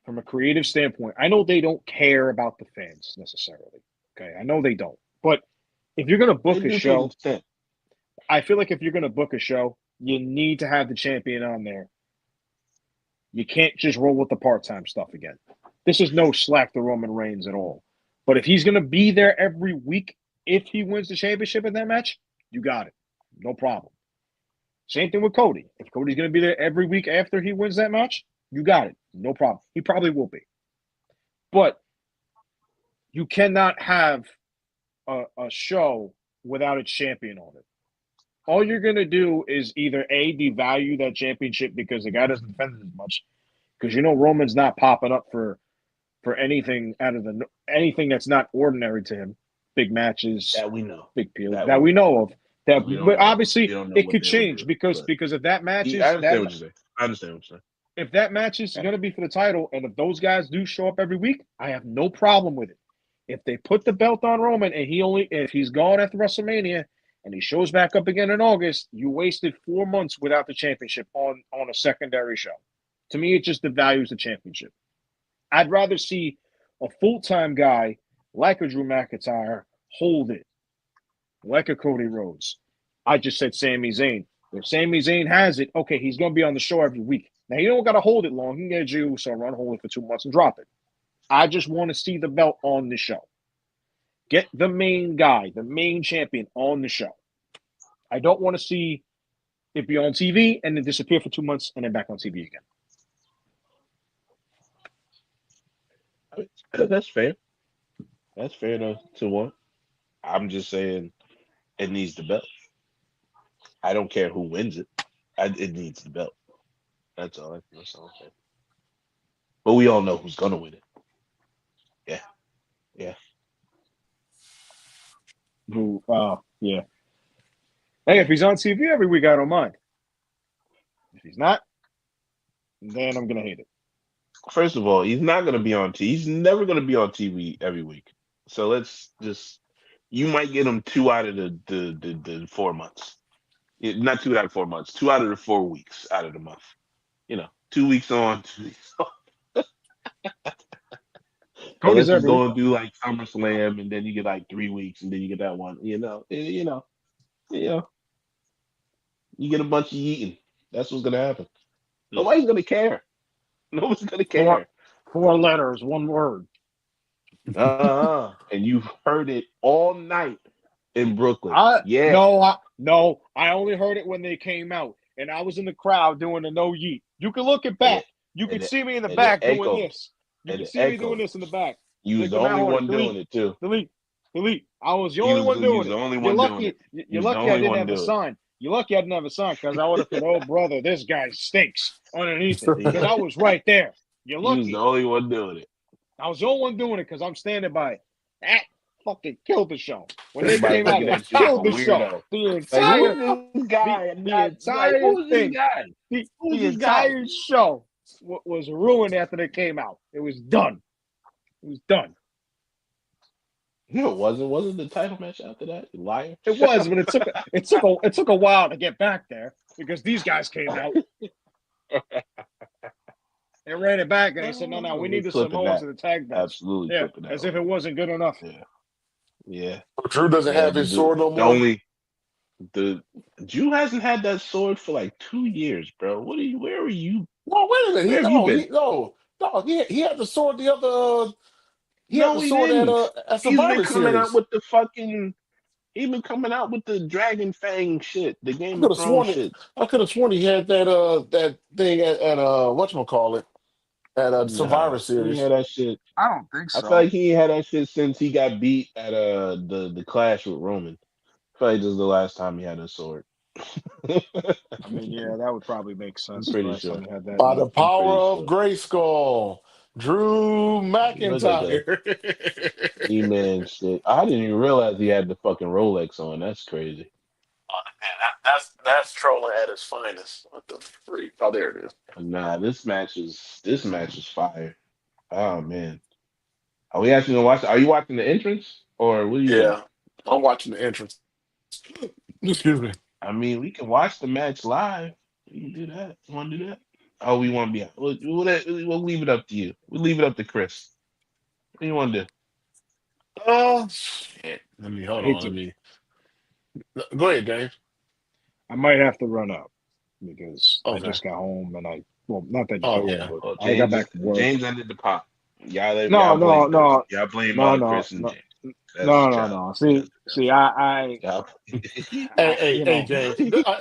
from a creative standpoint. I know they don't care about the fans necessarily. Okay, I know they don't, but if you're gonna they book a do to an show, extent. I feel like if you're gonna book a show, you need to have the champion on there. You can't just roll with the part-time stuff again. This is no slack to Roman Reigns at all. But if he's gonna be there every week, if he wins the championship in that match, you got it. No problem. Same thing with Cody. If Cody's going to be there every week after he wins that match, you got it. No problem. He probably will be. But you cannot have a show without a champion on it. All you're going to do is either A, devalue that championship because the guy doesn't defend it as much. Because Roman's not popping up for anything anything that's not ordinary to him. Big matches, That we know. big deal That that we we know. know of. That, We don't but know. We obviously don't know it what could they would change do. because But if that match I is understand what you're saying. I understand what you're saying. if that match is Yeah. going to be for the title, and if those guys do show up every week, I have no problem with it. If they put the belt on Roman and if he's gone after WrestleMania and he shows back up again in August, you wasted 4 months without the championship on a secondary show. To me, it just devalues the championship. I'd rather see a full-time guy like a Drew McIntyre hold it, like a Cody Rhodes. I just said Sami Zayn. If Sami Zayn has it, okay, he's going to be on the show every week. Now, you don't got to hold it long. He can get you so run, hold it for 2 months and drop it. I just want to see the belt on the show. Get the main guy, the main champion on the show. I don't want to see it be on TV and then disappear for 2 months and then back on TV again. That's fair. That's fair to one. I'm just saying it needs the belt. I don't care who wins it. It needs the belt. That's all. That's all I'm saying. But we all know who's gonna win it. Yeah, yeah. Yeah. Hey, if he's on TV every week, I don't mind. If he's not, then I'm gonna hate it. First of all, he's not gonna be on TV. He's never gonna be on TV every week. So let's just. You might get him 2 out of the 4 months. Not 2 out of 4 months. 2 out of the 4 weeks out of the month. 2 weeks on, 2 weeks off. Unless Cody's he's every week. going to do like SummerSlam, and then you get like 3 weeks, and then you get that one. You get a bunch of eating. That's what's gonna happen. Nobody's gonna care. Nobody's gonna care. 4 letters, 1 word. And you've heard it all night in Brooklyn. No, I only heard it when they came out, and I was in the crowd doing the no yeet. You can look it back. You can see me in the back doing this. You can see me doing this in the back. You was the only one doing it too. Delete. I was the only one doing it. The only You're one lucky. doing it. You're lucky I didn't have a sign. You're lucky I didn't have a sign because I would have put, "Oh brother, this guy stinks" underneath it because I You was right there. You're was the lucky. only one doing it. I was the only one doing it because I'm standing by it. That fucking killed the show. When they Everybody came out, looking they at you like a killed the show. weirdo. The Like, who entire is this guy? the Like, entire who is this thing, guy? the, Who is the this guy? entire show was ruined after they came out. It was done. It was done. No, it wasn't. Wasn't the title match after that? You liar. It was, but it took a while to get back there because these guys came out. They ran it back and they said, "No, we need the Samoans and the tag belts." Absolutely Yeah, clipping that. as if it wasn't good enough. Yeah. Drew doesn't have his sword no The more. the Jew hasn't had that sword for like 2 years, bro. Where are you? No, wait a minute. Where have you been? He had the sword the other. He had the He sword didn't. at He's Survivor been coming Series. out with the fucking. He's been coming out with the Dragon Fang shit, the Game of Thrones shit. I could have sworn he had that thing at whatchamacallit at Survivor He Series. had that shit. I don't think so. I feel like he had that shit since he got beat at the clash with Roman. I feel like this is the last time he had a sword. I mean, yeah, that would probably make sense. I'm pretty last sure. time we had that. By the power pretty of Grayskull, Drew McIntyre. E-Man shit. I didn't even realize he had the fucking Rolex on. That's crazy. Man, that's trolling at its finest. What the freak? Oh, there it is. Nah, this match is fire. Oh man. Are we actually gonna watch? Are you watching the entrance or what are you doing? Yeah, I'm watching the entrance. Excuse me. I mean, we can watch the match live. We can do that. You want to do that? Oh, we want to be. We'll leave it up to you. We'll leave it up to Chris. What do you want to do? Oh shit! Let me hold on. Let me go ahead, Dave. I might have to run up because I Okay. just got home and not that. Oh, yeah. but Well, I got back to work. James ended the pop. Y'all No. blame No. Chris and James. That's No. childish. See, Y'all- Hey,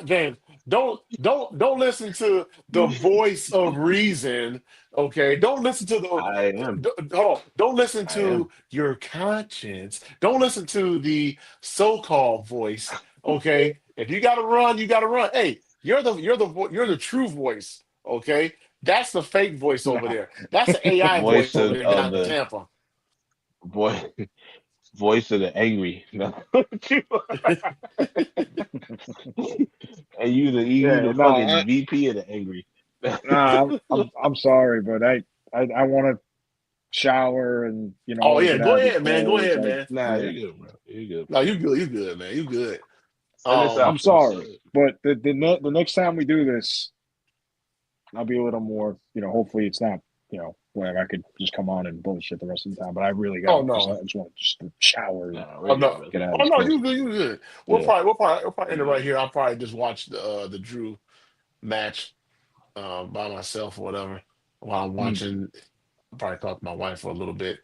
James. Don't listen to the voice of reason. Okay, don't listen to the. I am. Hold on. Don't listen I to am. your conscience. Don't listen to the so-called voice. Okay, if you got to run, you got to run. Hey, you're the true voice. Okay, that's the fake voice over there. That's the AI voice over there down in Tampa. Voice of the angry. No. And you the fucking VP of the angry. I'm sorry, but I want to shower and Oh yeah, get go out of ahead, these man. Go clothes. ahead, man. Nah, you're good, bro. You're good. No, you good, man. You good. Send us out. I'm sorry, but the next time we do this, I'll be a little more. Hopefully it's not. Whatever. I could just come on and bullshit the rest of the time, but I really got. Oh no, I just want to shower. Get out. Oh no, you good. We'll probably end it right here. I'll probably just watch the Drew match by myself or whatever while I'm watching. I'll probably talk to my wife for a little bit.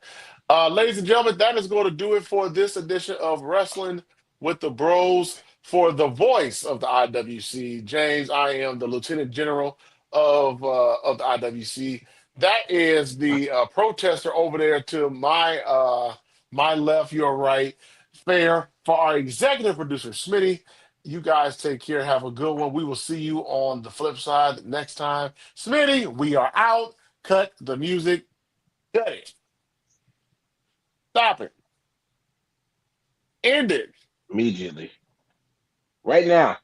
Ladies and gentlemen, that is going to do it for this edition of Wrestling with the Bros. For the voice of the IWC, James, I am the Lieutenant General of the IWC. That is the protester over there to my left, your right. Fair. For our executive producer, Smitty, you guys take care. Have a good one. We will see you on the flip side next time. Smitty, we are out. Cut the music. Cut it. Stop it. End it. Immediately. Right now.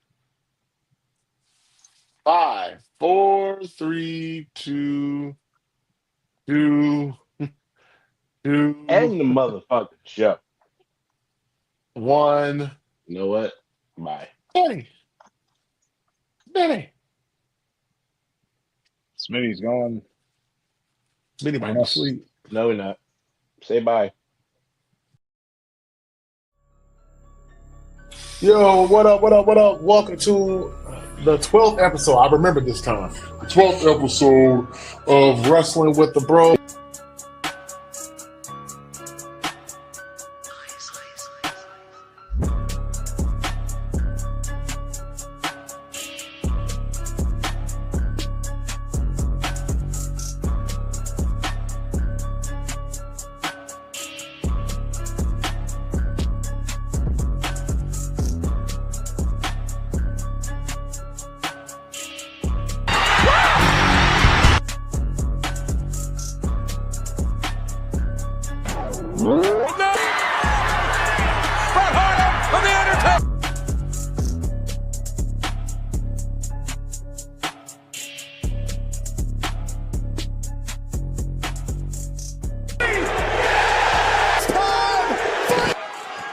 5, 4, 3, 2, 2, 2. End the motherfucking show. 1. You know what? Bye. Benny. Smitty's gone. Smitty might be asleep. No, we're not. Say bye. Yo, what up? Welcome to the 12th episode. I remember this time. The 12th episode of Wrestling with the Bros.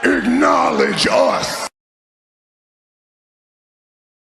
Acknowledge us.